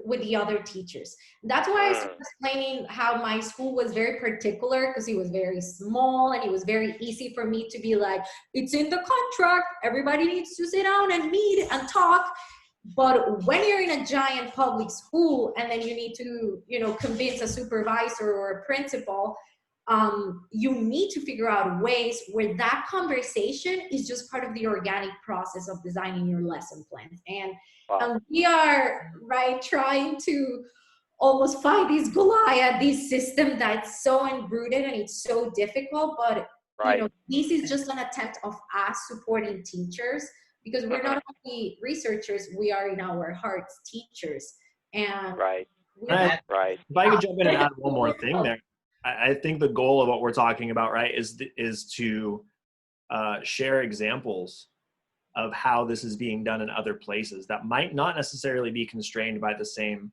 with the other teachers. That's why I was explaining how my school was very particular, because it was very small and it was very easy for me to be like, it's in the contract, everybody needs to sit down and meet and talk. But when you're in a giant public school and then you need to, convince a supervisor or a principal, you need to figure out ways where that conversation is just part of the organic process of designing your lesson plans. And we are trying to almost fight this Goliath, this system that's so enrooted and it's so difficult. But this is just an attempt of us supporting teachers, because we're not only researchers, we are in our hearts teachers. And if I could jump in and add one more thing there. I think the goal of what we're talking about, is to share examples of how this is being done in other places that might not necessarily be constrained by the same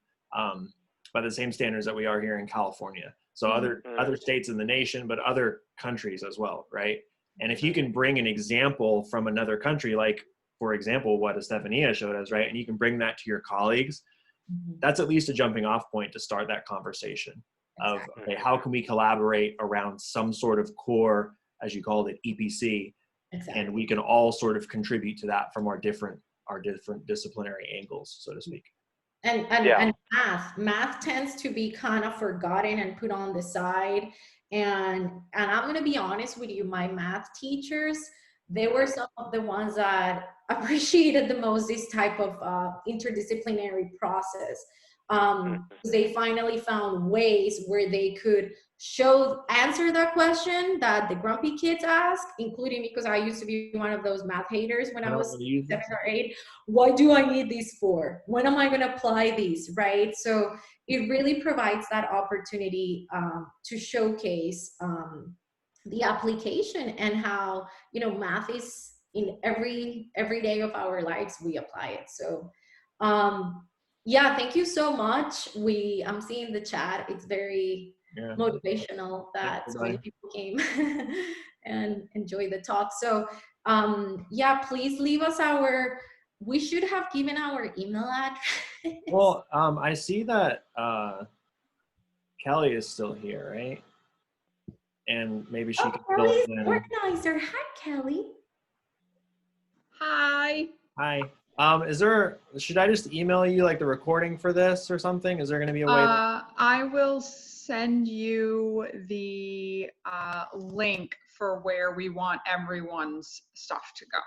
standards that we are here in California. So other states in the nation, but other countries as well, right? And if you can bring an example from another country, like, for example, what Estefania showed us, right? And you can bring that to your colleagues, that's at least a jumping off point to start that conversation of, okay, how can we collaborate around some sort of core, as you called it, EPC, and we can all sort of contribute to that from our different disciplinary angles, so to speak. And math tends to be kind of forgotten and put on the side. And I'm going to be honest with you, my math teachers, they were some of the ones that appreciated the most this type of interdisciplinary process. They finally found ways where they could answer that question that the grumpy kids ask, including because I used to be one of those math haters when I was 7 or 8. What do I need these for? When am I going to apply these, right? So it really provides that opportunity to showcase the application and how, math is in every day of our lives, we apply it. So thank you so much. I'm seeing the chat. It's very motivational that so many people came and enjoyed the talk. So please leave us we should have given our email address. Well, I see that Kelly is still here, right? And maybe she can fill Kelly's in. Organizer. Hi, Kelly. Hi. Should I just email you like the recording for this or something? Is there going to be a way? I will send you the link for where we want everyone's stuff to go.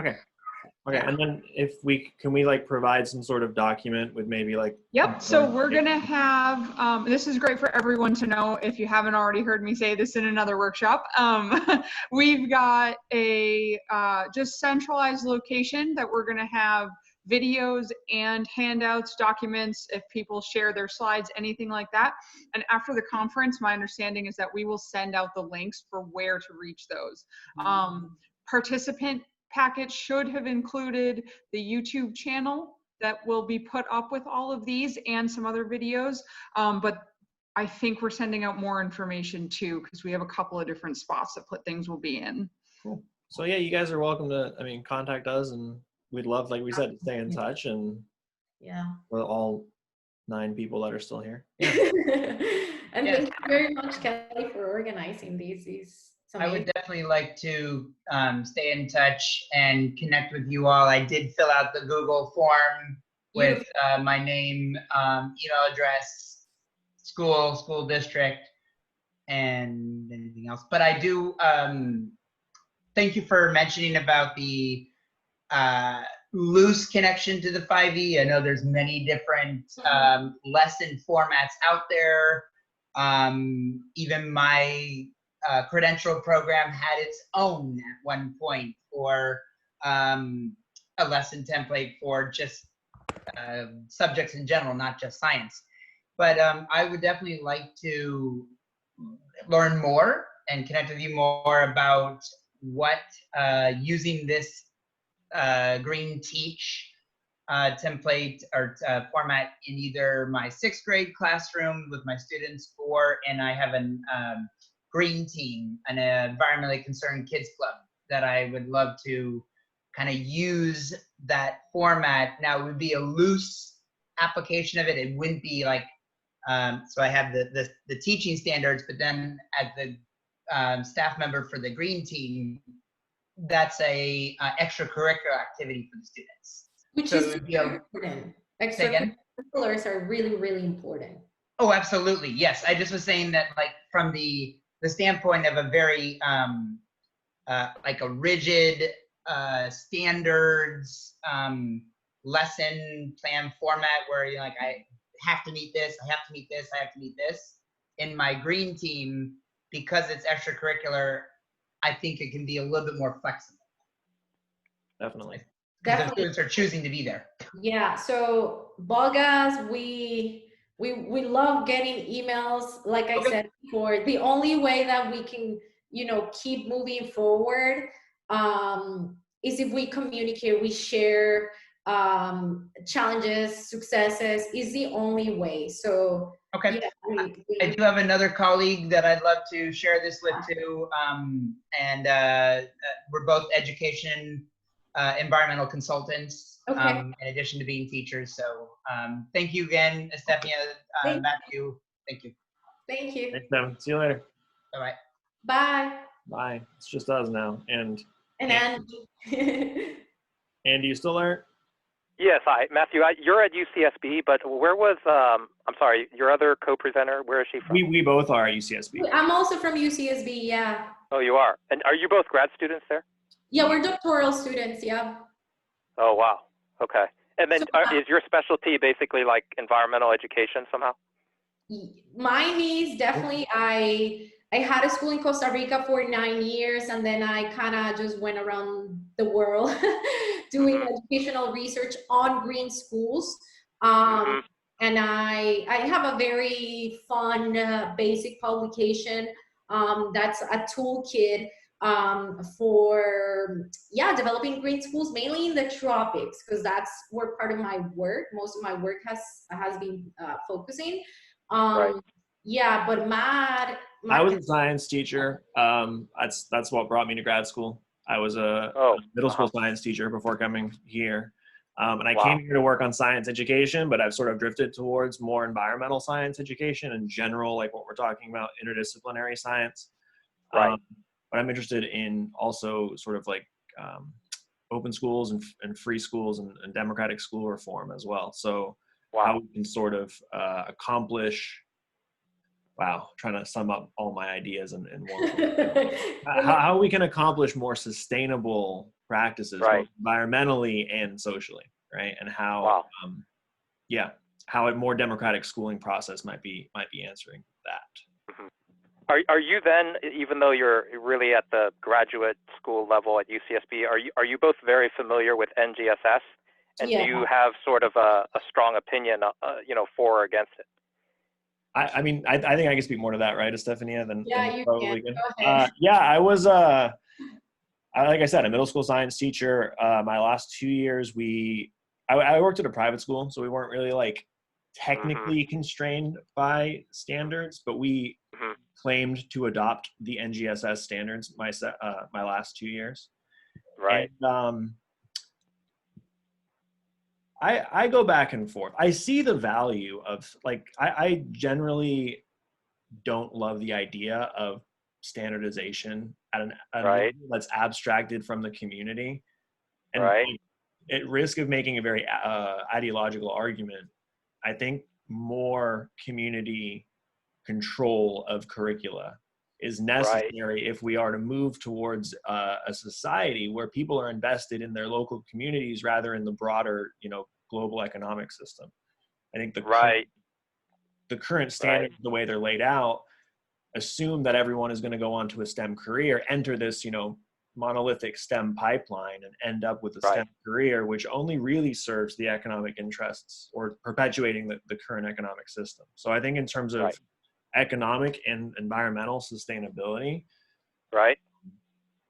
Okay. And then can we like provide some sort of document with maybe like. Yep. So we're going to have, this is great for everyone to know if you haven't already heard me say this in another workshop. We've got a just centralized location that we're going to have videos and handouts, documents, if people share their slides, anything like that. And after the conference, my understanding is that we will send out the links for where to reach those. Participant package should have included the YouTube channel that will be put up with all of these and some other videos. But I think we're sending out more information too, because we have a couple of different spots that things will be in. Cool. So you guys are welcome to, contact us, and we'd love, like we said, to stay in touch, and with all 9 people that are still here. And thank you very much, Kelly, for organizing these. I would definitely like to stay in touch and connect with you all. I did fill out the Google form with my name, email address, school district, and anything else. But I do thank you for mentioning about the loose connection to the 5E. I know there's many different lesson formats out there. Even my credential program had its own at one point for a lesson template for just subjects in general, not just science. But I would definitely like to learn more and connect with you more about what using this Green Teach template or format in either my 6th grade classroom with my students, and I have an Green Team, an environmentally concerned kids club that I would love to kind of use that format. Now it would be a loose application of it. It wouldn't be like, so I have the teaching standards, but then as the staff member for the Green Team, that's a extracurricular activity for the students. Which So is it would be super important. say again? Extracurriculars are really, really important. Oh, absolutely. Yes. I just was saying that, like, from the standpoint of a very like a rigid standards lesson plan format where you're like, I have to meet this, I have to meet this, I have to meet this. In my green team, because it's extracurricular, I think it can be a little bit more flexible. Definitely. Because the students are choosing to be there. Yeah. So Bogas, we love getting emails. Like I said before, the only way that we can, you know, keep moving forward is if we communicate, we share challenges, successes, is the only way. So Okay. yeah, I do have another colleague that I'd love to share this with too. We're both education environmental consultants, in addition to being teachers. So thank you again, Estefania, Matthew. Thank you. Thank you. Thanks, Devin. See you later. Bye-bye. Bye. Bye. It's just us now. And Andy. Andy, you still there? Yes, hi, Matthew. You're at UCSB, but where was I'm sorry, your other co-presenter? Where is she from? We both are at UCSB. I'm also from UCSB. Yeah. Oh, you are. And are you both grad students there? Yeah, we're doctoral students. Yeah. Oh, wow. Okay. And then is your specialty basically like environmental education somehow? Mine is definitely, I had a school in Costa Rica for 9 years, and then I kind of just went around the world doing educational research on green schools. And I have a very fun basic publication that's a toolkit for developing green schools, mainly in the tropics, because that's where part of my work, most of my work has been focusing. Right. Yeah, but I was a science teacher. That's what brought me to grad school. I was a middle school science teacher before coming here. And I came here to work on science education, but I've sort of drifted towards more environmental science education in general, like what we're talking about, interdisciplinary science. Right. But I'm interested in also sort of like open schools and free schools and democratic school reform as well. So how we can sort of accomplish, trying to sum up all my ideas in one. How we can accomplish more sustainable practices, both environmentally and socially, right? And how, how a more democratic schooling process might be answering that. Are you then, even though you're really at the graduate school level at UCSB, are you both very familiar with NGSS? And do you have sort of a strong opinion, for or against it? I mean, I think I can speak more to that, right, Estefania? You can. Go ahead. I was, like I said, a middle school science teacher. My last 2 years, I worked at a private school, so we weren't really like technically constrained by standards, but we claimed to adopt the NGSS standards my last 2 years. Right. And, I go back and forth. I see the value of, like, I generally don't love the idea of standardization at a level that's abstracted from the community. And at risk of making a very ideological argument, I think more community control of curricula is necessary if we are to move towards a society where people are invested in their local communities rather than the broader, global economic system. I think the current standards, the way they're laid out, assume that everyone is going to go on to a STEM career, enter this, monolithic STEM pipeline, and end up with a STEM career, which only really serves the economic interests or perpetuating the current economic system. So I think in terms of economic and environmental sustainability,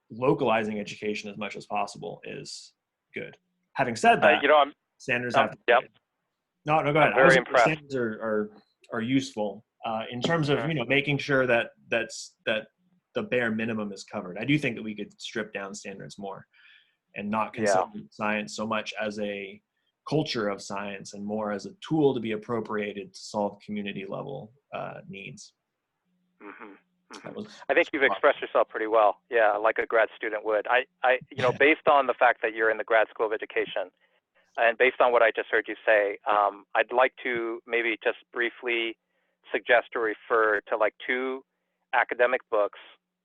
localizing education as much as possible is good. Having said that, standards have to be good. No, go ahead. I'm very impressed. Standards are useful in terms of making sure that the bare minimum is covered. I do think that we could strip down standards more and not consider science so much as a culture of science and more as a tool to be appropriated to solve community level needs. I think you've expressed yourself pretty well. Yeah, like a grad student would. I based on the fact that you're in the grad school of education, And based on what I just heard you say, I'd like to maybe just briefly suggest or refer to like 2 academic books,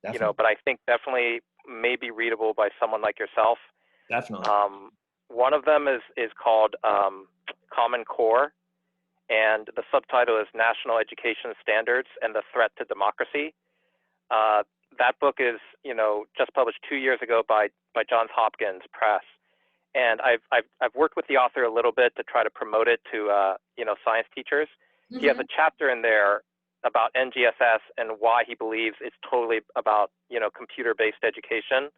Definitely. you know, but I think definitely may be readable by someone like yourself. Definitely. One of them is called Common Core, and the subtitle is National Education Standards and the Threat to Democracy. That book is, you know, just published 2 years ago by Johns Hopkins Press. And I've worked with the author a little bit to try to promote it to, you know, science teachers. Mm-hmm. He has a chapter in there about NGSS and why he believes it's totally about, you know, computer-based education,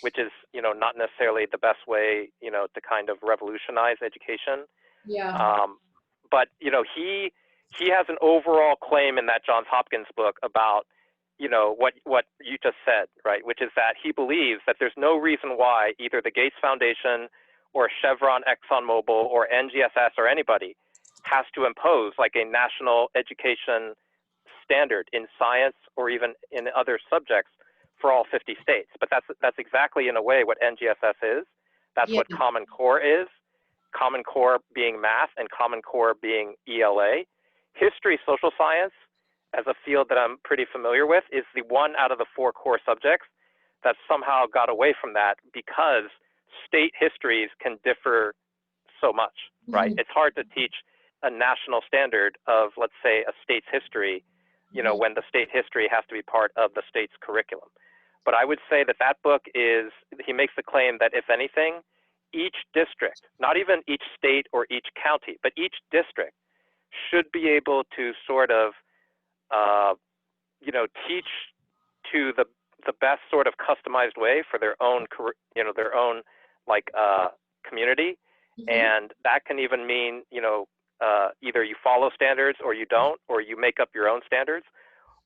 which is, you know, not necessarily the best way, you know, to kind of revolutionize education. Yeah. But, you know, he has an overall claim in that Johns Hopkins book about, you know, what you just said, right? Which is that he believes that there's no reason why either the Gates Foundation or Chevron, ExxonMobil, or NGSS or anybody has to impose like a national education standard in science or even in other subjects for all 50 states. But that's exactly in a way what NGSS is. That's what Common Core is. Common Core being math and Common Core being ELA. History, social science, as a field that I'm pretty familiar with, is the one out of the 4 core subjects that somehow got away from that because state histories can differ so much, right? It's hard to teach a national standard of, let's say, a state's history, you know, when the state history has to be part of the state's curriculum. But I would say that that book is, he makes the claim that if anything, each district, not even each state or each county, but each district should be able to sort of, you know, teach to the best sort of customized way for their own, you know, their own like community. And that can even mean, you know, either you follow standards or you don't, or you make up your own standards,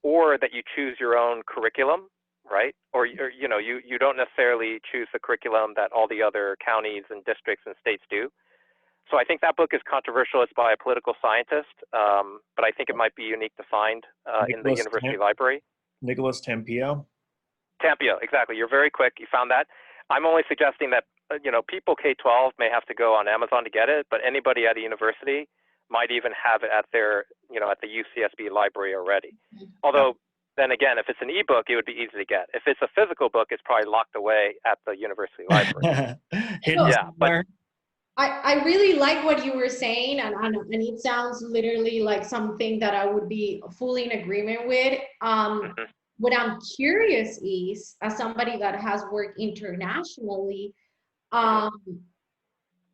or that you choose your own curriculum, right? Or you know, you don't necessarily choose the curriculum that all the other counties and districts and states do. So I think that book is controversial. It's by a political scientist, but I think it might be unique to find in the university library. Nicholas Tampio? Tampio, exactly. You're very quick. You found that. I'm only suggesting that, you know, people K-12 may have to go on Amazon to get it, but anybody at a university might even have it at their, you know, at the UCSB library already. Although, then again, if it's an ebook, it would be easy to get. If it's a physical book, it's probably locked away at the university library. Yeah, but I really like what you were saying, and it sounds literally like something that I would be fully in agreement with. What I'm curious is, as somebody that has worked internationally,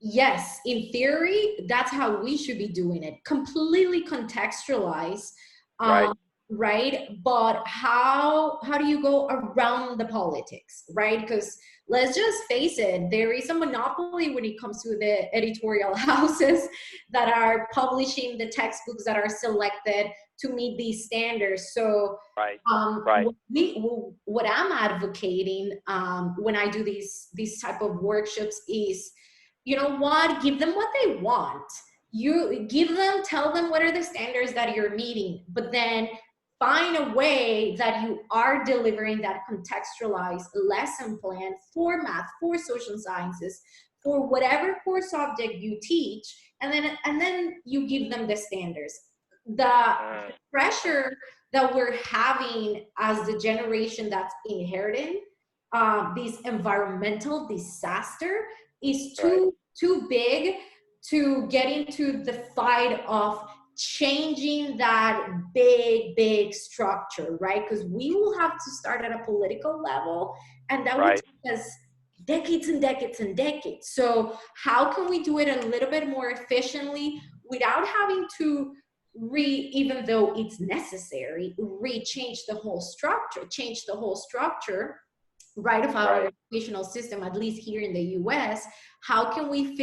yes, in theory, that's how we should be doing it. Completely contextualize, right? But how do you go around the politics, right? Because let's just face it, there is a monopoly when it comes to the editorial houses that are publishing the textbooks that are selected to meet these standards. So what I'm advocating when I do these type of workshops is, you know what, give them what they want. You give them, tell them what are the standards that you're meeting, but then find a way that you are delivering that contextualized lesson plan for math, for social sciences, for whatever core subject you teach, and then you give them the standards. The pressure that we're having as the generation that's inheriting this environmental disaster is too big to get into the fight of changing that big structure, right? Because we will have to start at a political level, and that would take us decades and decades and decades. So how can we do it a little bit more efficiently without having to even though it's necessary, change the whole structure, right, of our educational system, at least here in the US? How can we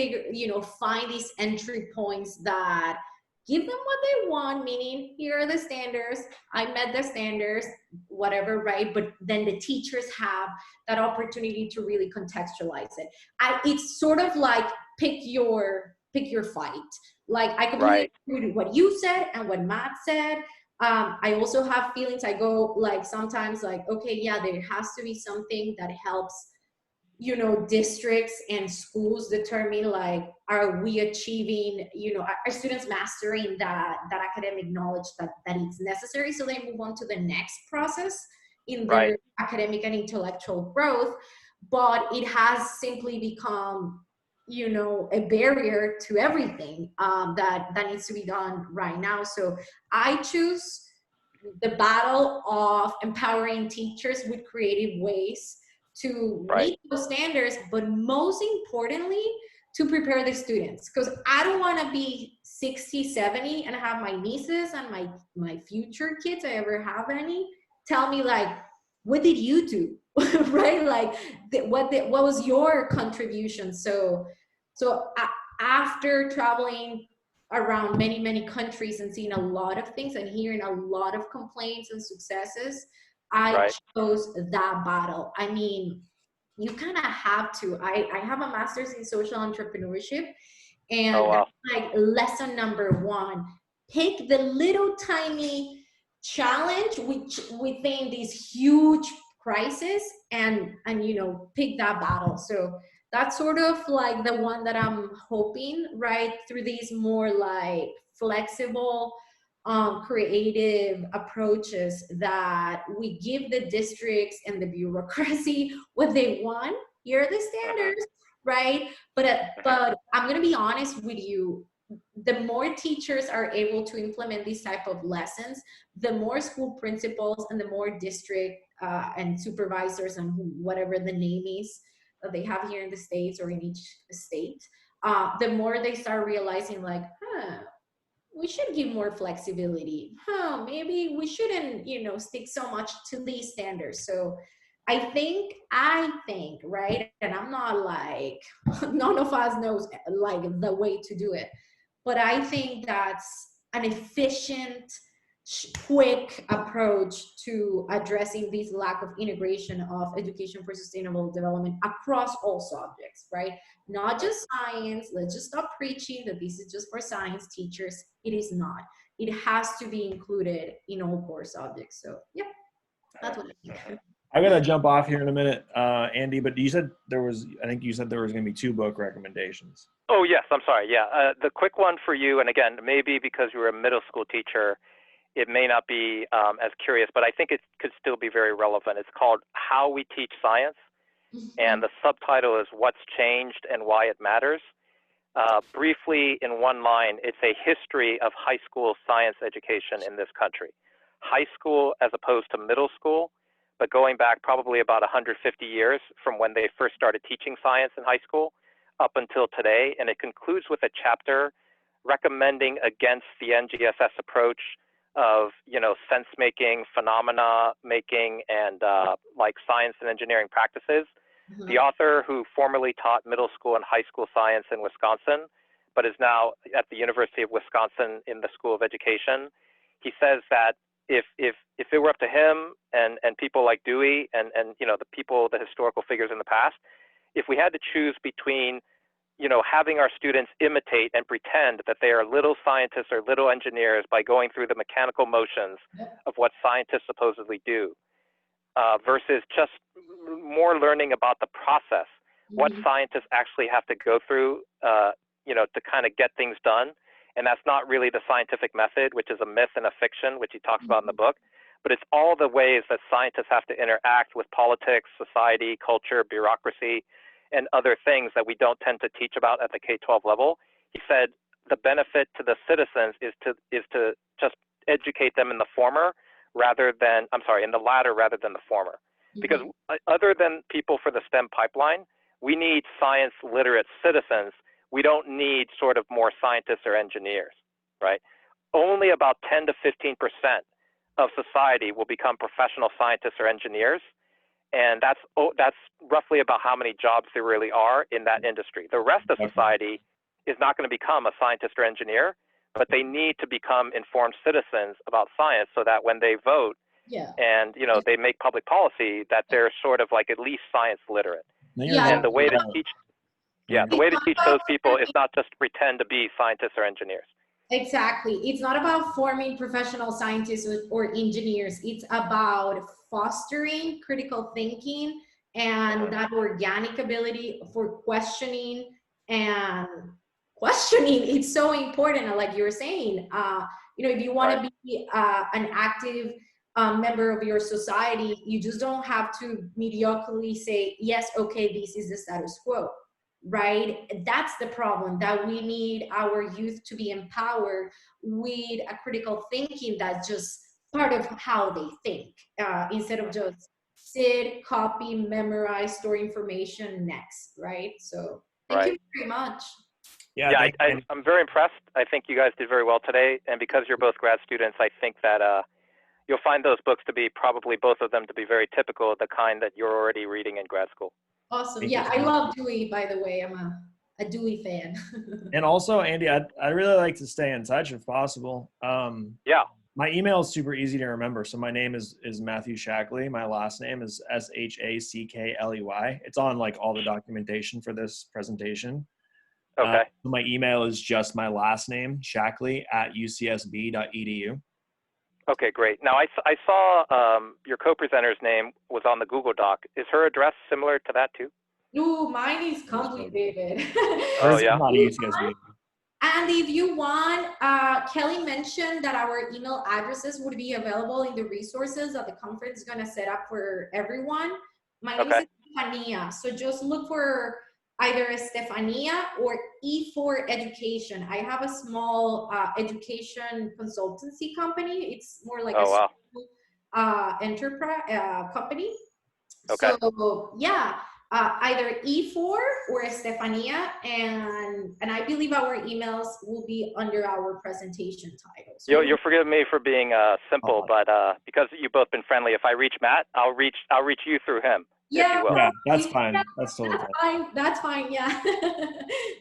find these entry points that give them what they want, meaning here are the standards, I met the standards, whatever, right? But then the teachers have that opportunity to really contextualize it. It's sort of like pick your fight. Like I completely agree with what you said and what Matt said. I also have feelings. I go like sometimes like, okay, yeah, there has to be something that helps you know, districts and schools determine, like, are we achieving, you know, are students mastering that academic knowledge that it's necessary, so they move on to the next process in their academic and intellectual growth. But it has simply become, you know, a barrier to everything that needs to be done right now. So I choose the battle of empowering teachers with creative ways to meet those standards, but most importantly, to prepare the students. Because I don't want to be 60, 70 and have my nieces and my future kids, I ever have any, tell me, like, what did you do? Right? Like, what was your contribution? So after traveling around many countries and seeing a lot of things and hearing a lot of complaints and successes, I chose that battle. I mean, you kind of have to. I have a master's in social entrepreneurship, and that's like lesson number one. Pick the little tiny challenge which within these huge crisis, and you know, pick that battle. So that's sort of like the one that I'm hoping, right, through these more like flexible, creative approaches, that we give the districts and the bureaucracy what they want. Here are the standards, right? But I'm gonna be honest with you. The more teachers are able to implement these type of lessons, the more school principals and the more district and supervisors and whatever the name is that they have here in the States or in each state, the more they start realizing, like, we should give more flexibility. Maybe we shouldn't, you know, stick so much to these standards. So I think, right, and I'm not like, none of us knows like the way to do it, but I think that's an efficient, quick approach to addressing this lack of integration of education for sustainable development across all subjects, right? Not just science. Let's just stop preaching that this is just for science teachers. It is not. It has to be included in all core subjects. So yeah, that's what I think. I'm gonna jump off here in a minute, Andy, but you said there was, I think you said there was gonna be 2 book recommendations. Oh yes, I'm sorry. Yeah, the quick one for you, and again, maybe because you were a middle school teacher, it may not be as curious, but I think it could still be very relevant. It's called How We Teach Science, and the subtitle is What's Changed and Why It Matters. Briefly, in one line, it's a history of high school science education in this country. High school as opposed to middle school, but going back probably about 150 years from when they first started teaching science in high school up until today. And it concludes with a chapter recommending against the NGSS approach of, you know, sense making, phenomena making, and like science and engineering practices. The author, who formerly taught middle school and high school science in Wisconsin, but is now at the University of Wisconsin in the School of Education, he says that if it were up to him and people like Dewey and you know, the people, the historical figures in the past, if we had to choose between, you know, having our students imitate and pretend that they are little scientists or little engineers by going through the mechanical motions of what scientists supposedly do, versus just more learning about the process, what scientists actually have to go through, you know, to kind of get things done. And that's not really the scientific method, which is a myth and a fiction, which he talks about in the book, but it's all the ways that scientists have to interact with politics, society, culture, bureaucracy, and other things that we don't tend to teach about at the K-12 level. He said the benefit to the citizens is to just educate them in the former rather than, I'm sorry, in the latter rather than the former. Because other than people for the STEM pipeline, we need science literate citizens. We don't need sort of more scientists or engineers, right? Only about 10 to 15% of society will become professional scientists or engineers. And that's roughly about how many jobs there really are in that industry. The rest of society is not going to become a scientist or engineer, but they need to become informed citizens about science so that when they vote and, you know, they make public policy, that they're sort of like at least science literate. And the way to teach, the way to teach those people is not just to pretend to be scientists or engineers. Exactly. It's not about forming professional scientists or engineers. It's about fostering critical thinking and that organic ability for questioning. And questioning, it's so important, like you were saying. If you want to be an active member of your society, you just don't have to mediocrely say, yes, okay, this is the status quo, right? That's the problem, that we need our youth to be empowered with a critical thinking that's just part of how they think, instead of just sit, copy, memorize, store information next, right? So thank you very much. Yeah, I'm very impressed. I think you guys did very well today. And because you're both grad students, I think that you'll find those books to be, probably both of them, to be very typical of the kind that you're already reading in grad school. Awesome. Yeah, I love Dewey, by the way. I'm a Dewey fan. And also, Andy, I'd really like to stay in touch if possible. Yeah. My email is super easy to remember. So my name is Matthew Shackley. My last name is Shackley. It's on like all the documentation for this presentation. Okay. My email is just my last name, Shackley@ucsb.edu. Okay, great. Now I saw your co-presenter's name was on the Google Doc. Is her address similar to that too? No, mine is complicated. Oh yeah. Not UCSB. And if you want, Kelly mentioned that our email addresses would be available in the resources that the conference is going to set up for everyone. My name is Estefania. So just look for either Estefania or E4 Education. I have a small education consultancy company. It's more like enterprise company. Okay. So yeah. Either E4 or Estefania, and I believe our emails will be under our presentation title. So you'll forgive me for being simple, but because you've both been friendly, if I reach Matt, I'll reach you through him. Yeah, yeah, that's fine. That's totally fine. That's fine. Yeah.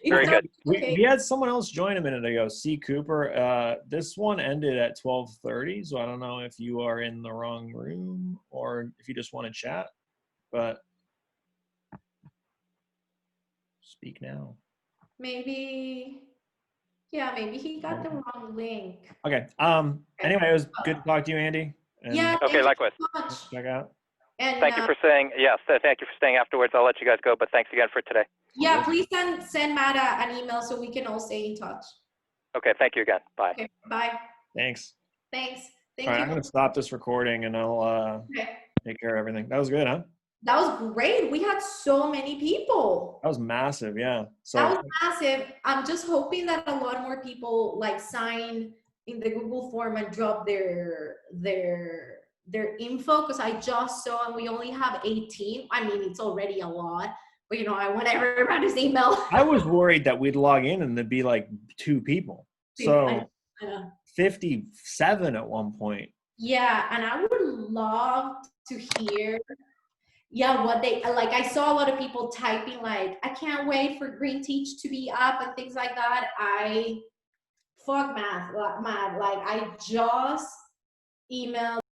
Very good. We had someone else join a minute ago. C. Cooper. This one ended at 12:30, so I don't know if you are in the wrong room or if you just want to chat, but. Speak now. Maybe he got the wrong link. Okay. Anyway, it was good to talk to you, Andy. And yeah. Okay, likewise. Check out. And thank you for staying. Yes, thank you for staying afterwards. I'll let you guys go, but thanks again for today. Yeah, please send Matt an email so we can all stay in touch. Okay, thank you again. Bye. Okay, bye. Thanks. Thank all right, you. I'm gonna stop this recording and I'll take care of everything. That was good, huh? That was great. We had so many people. That was massive, yeah. So that was massive. I'm just hoping that a lot more people like sign in the Google form and drop their info, because I just saw and we only have 18. I mean, it's already a lot, but I want everybody's email. I was worried that we'd log in and there'd be like 2 people. So 57 at one point. Yeah, and I would love to hear what they like. I saw a lot of people typing like, I can't wait for Green Teach to be up and things like that. Fuck math, like I just emailed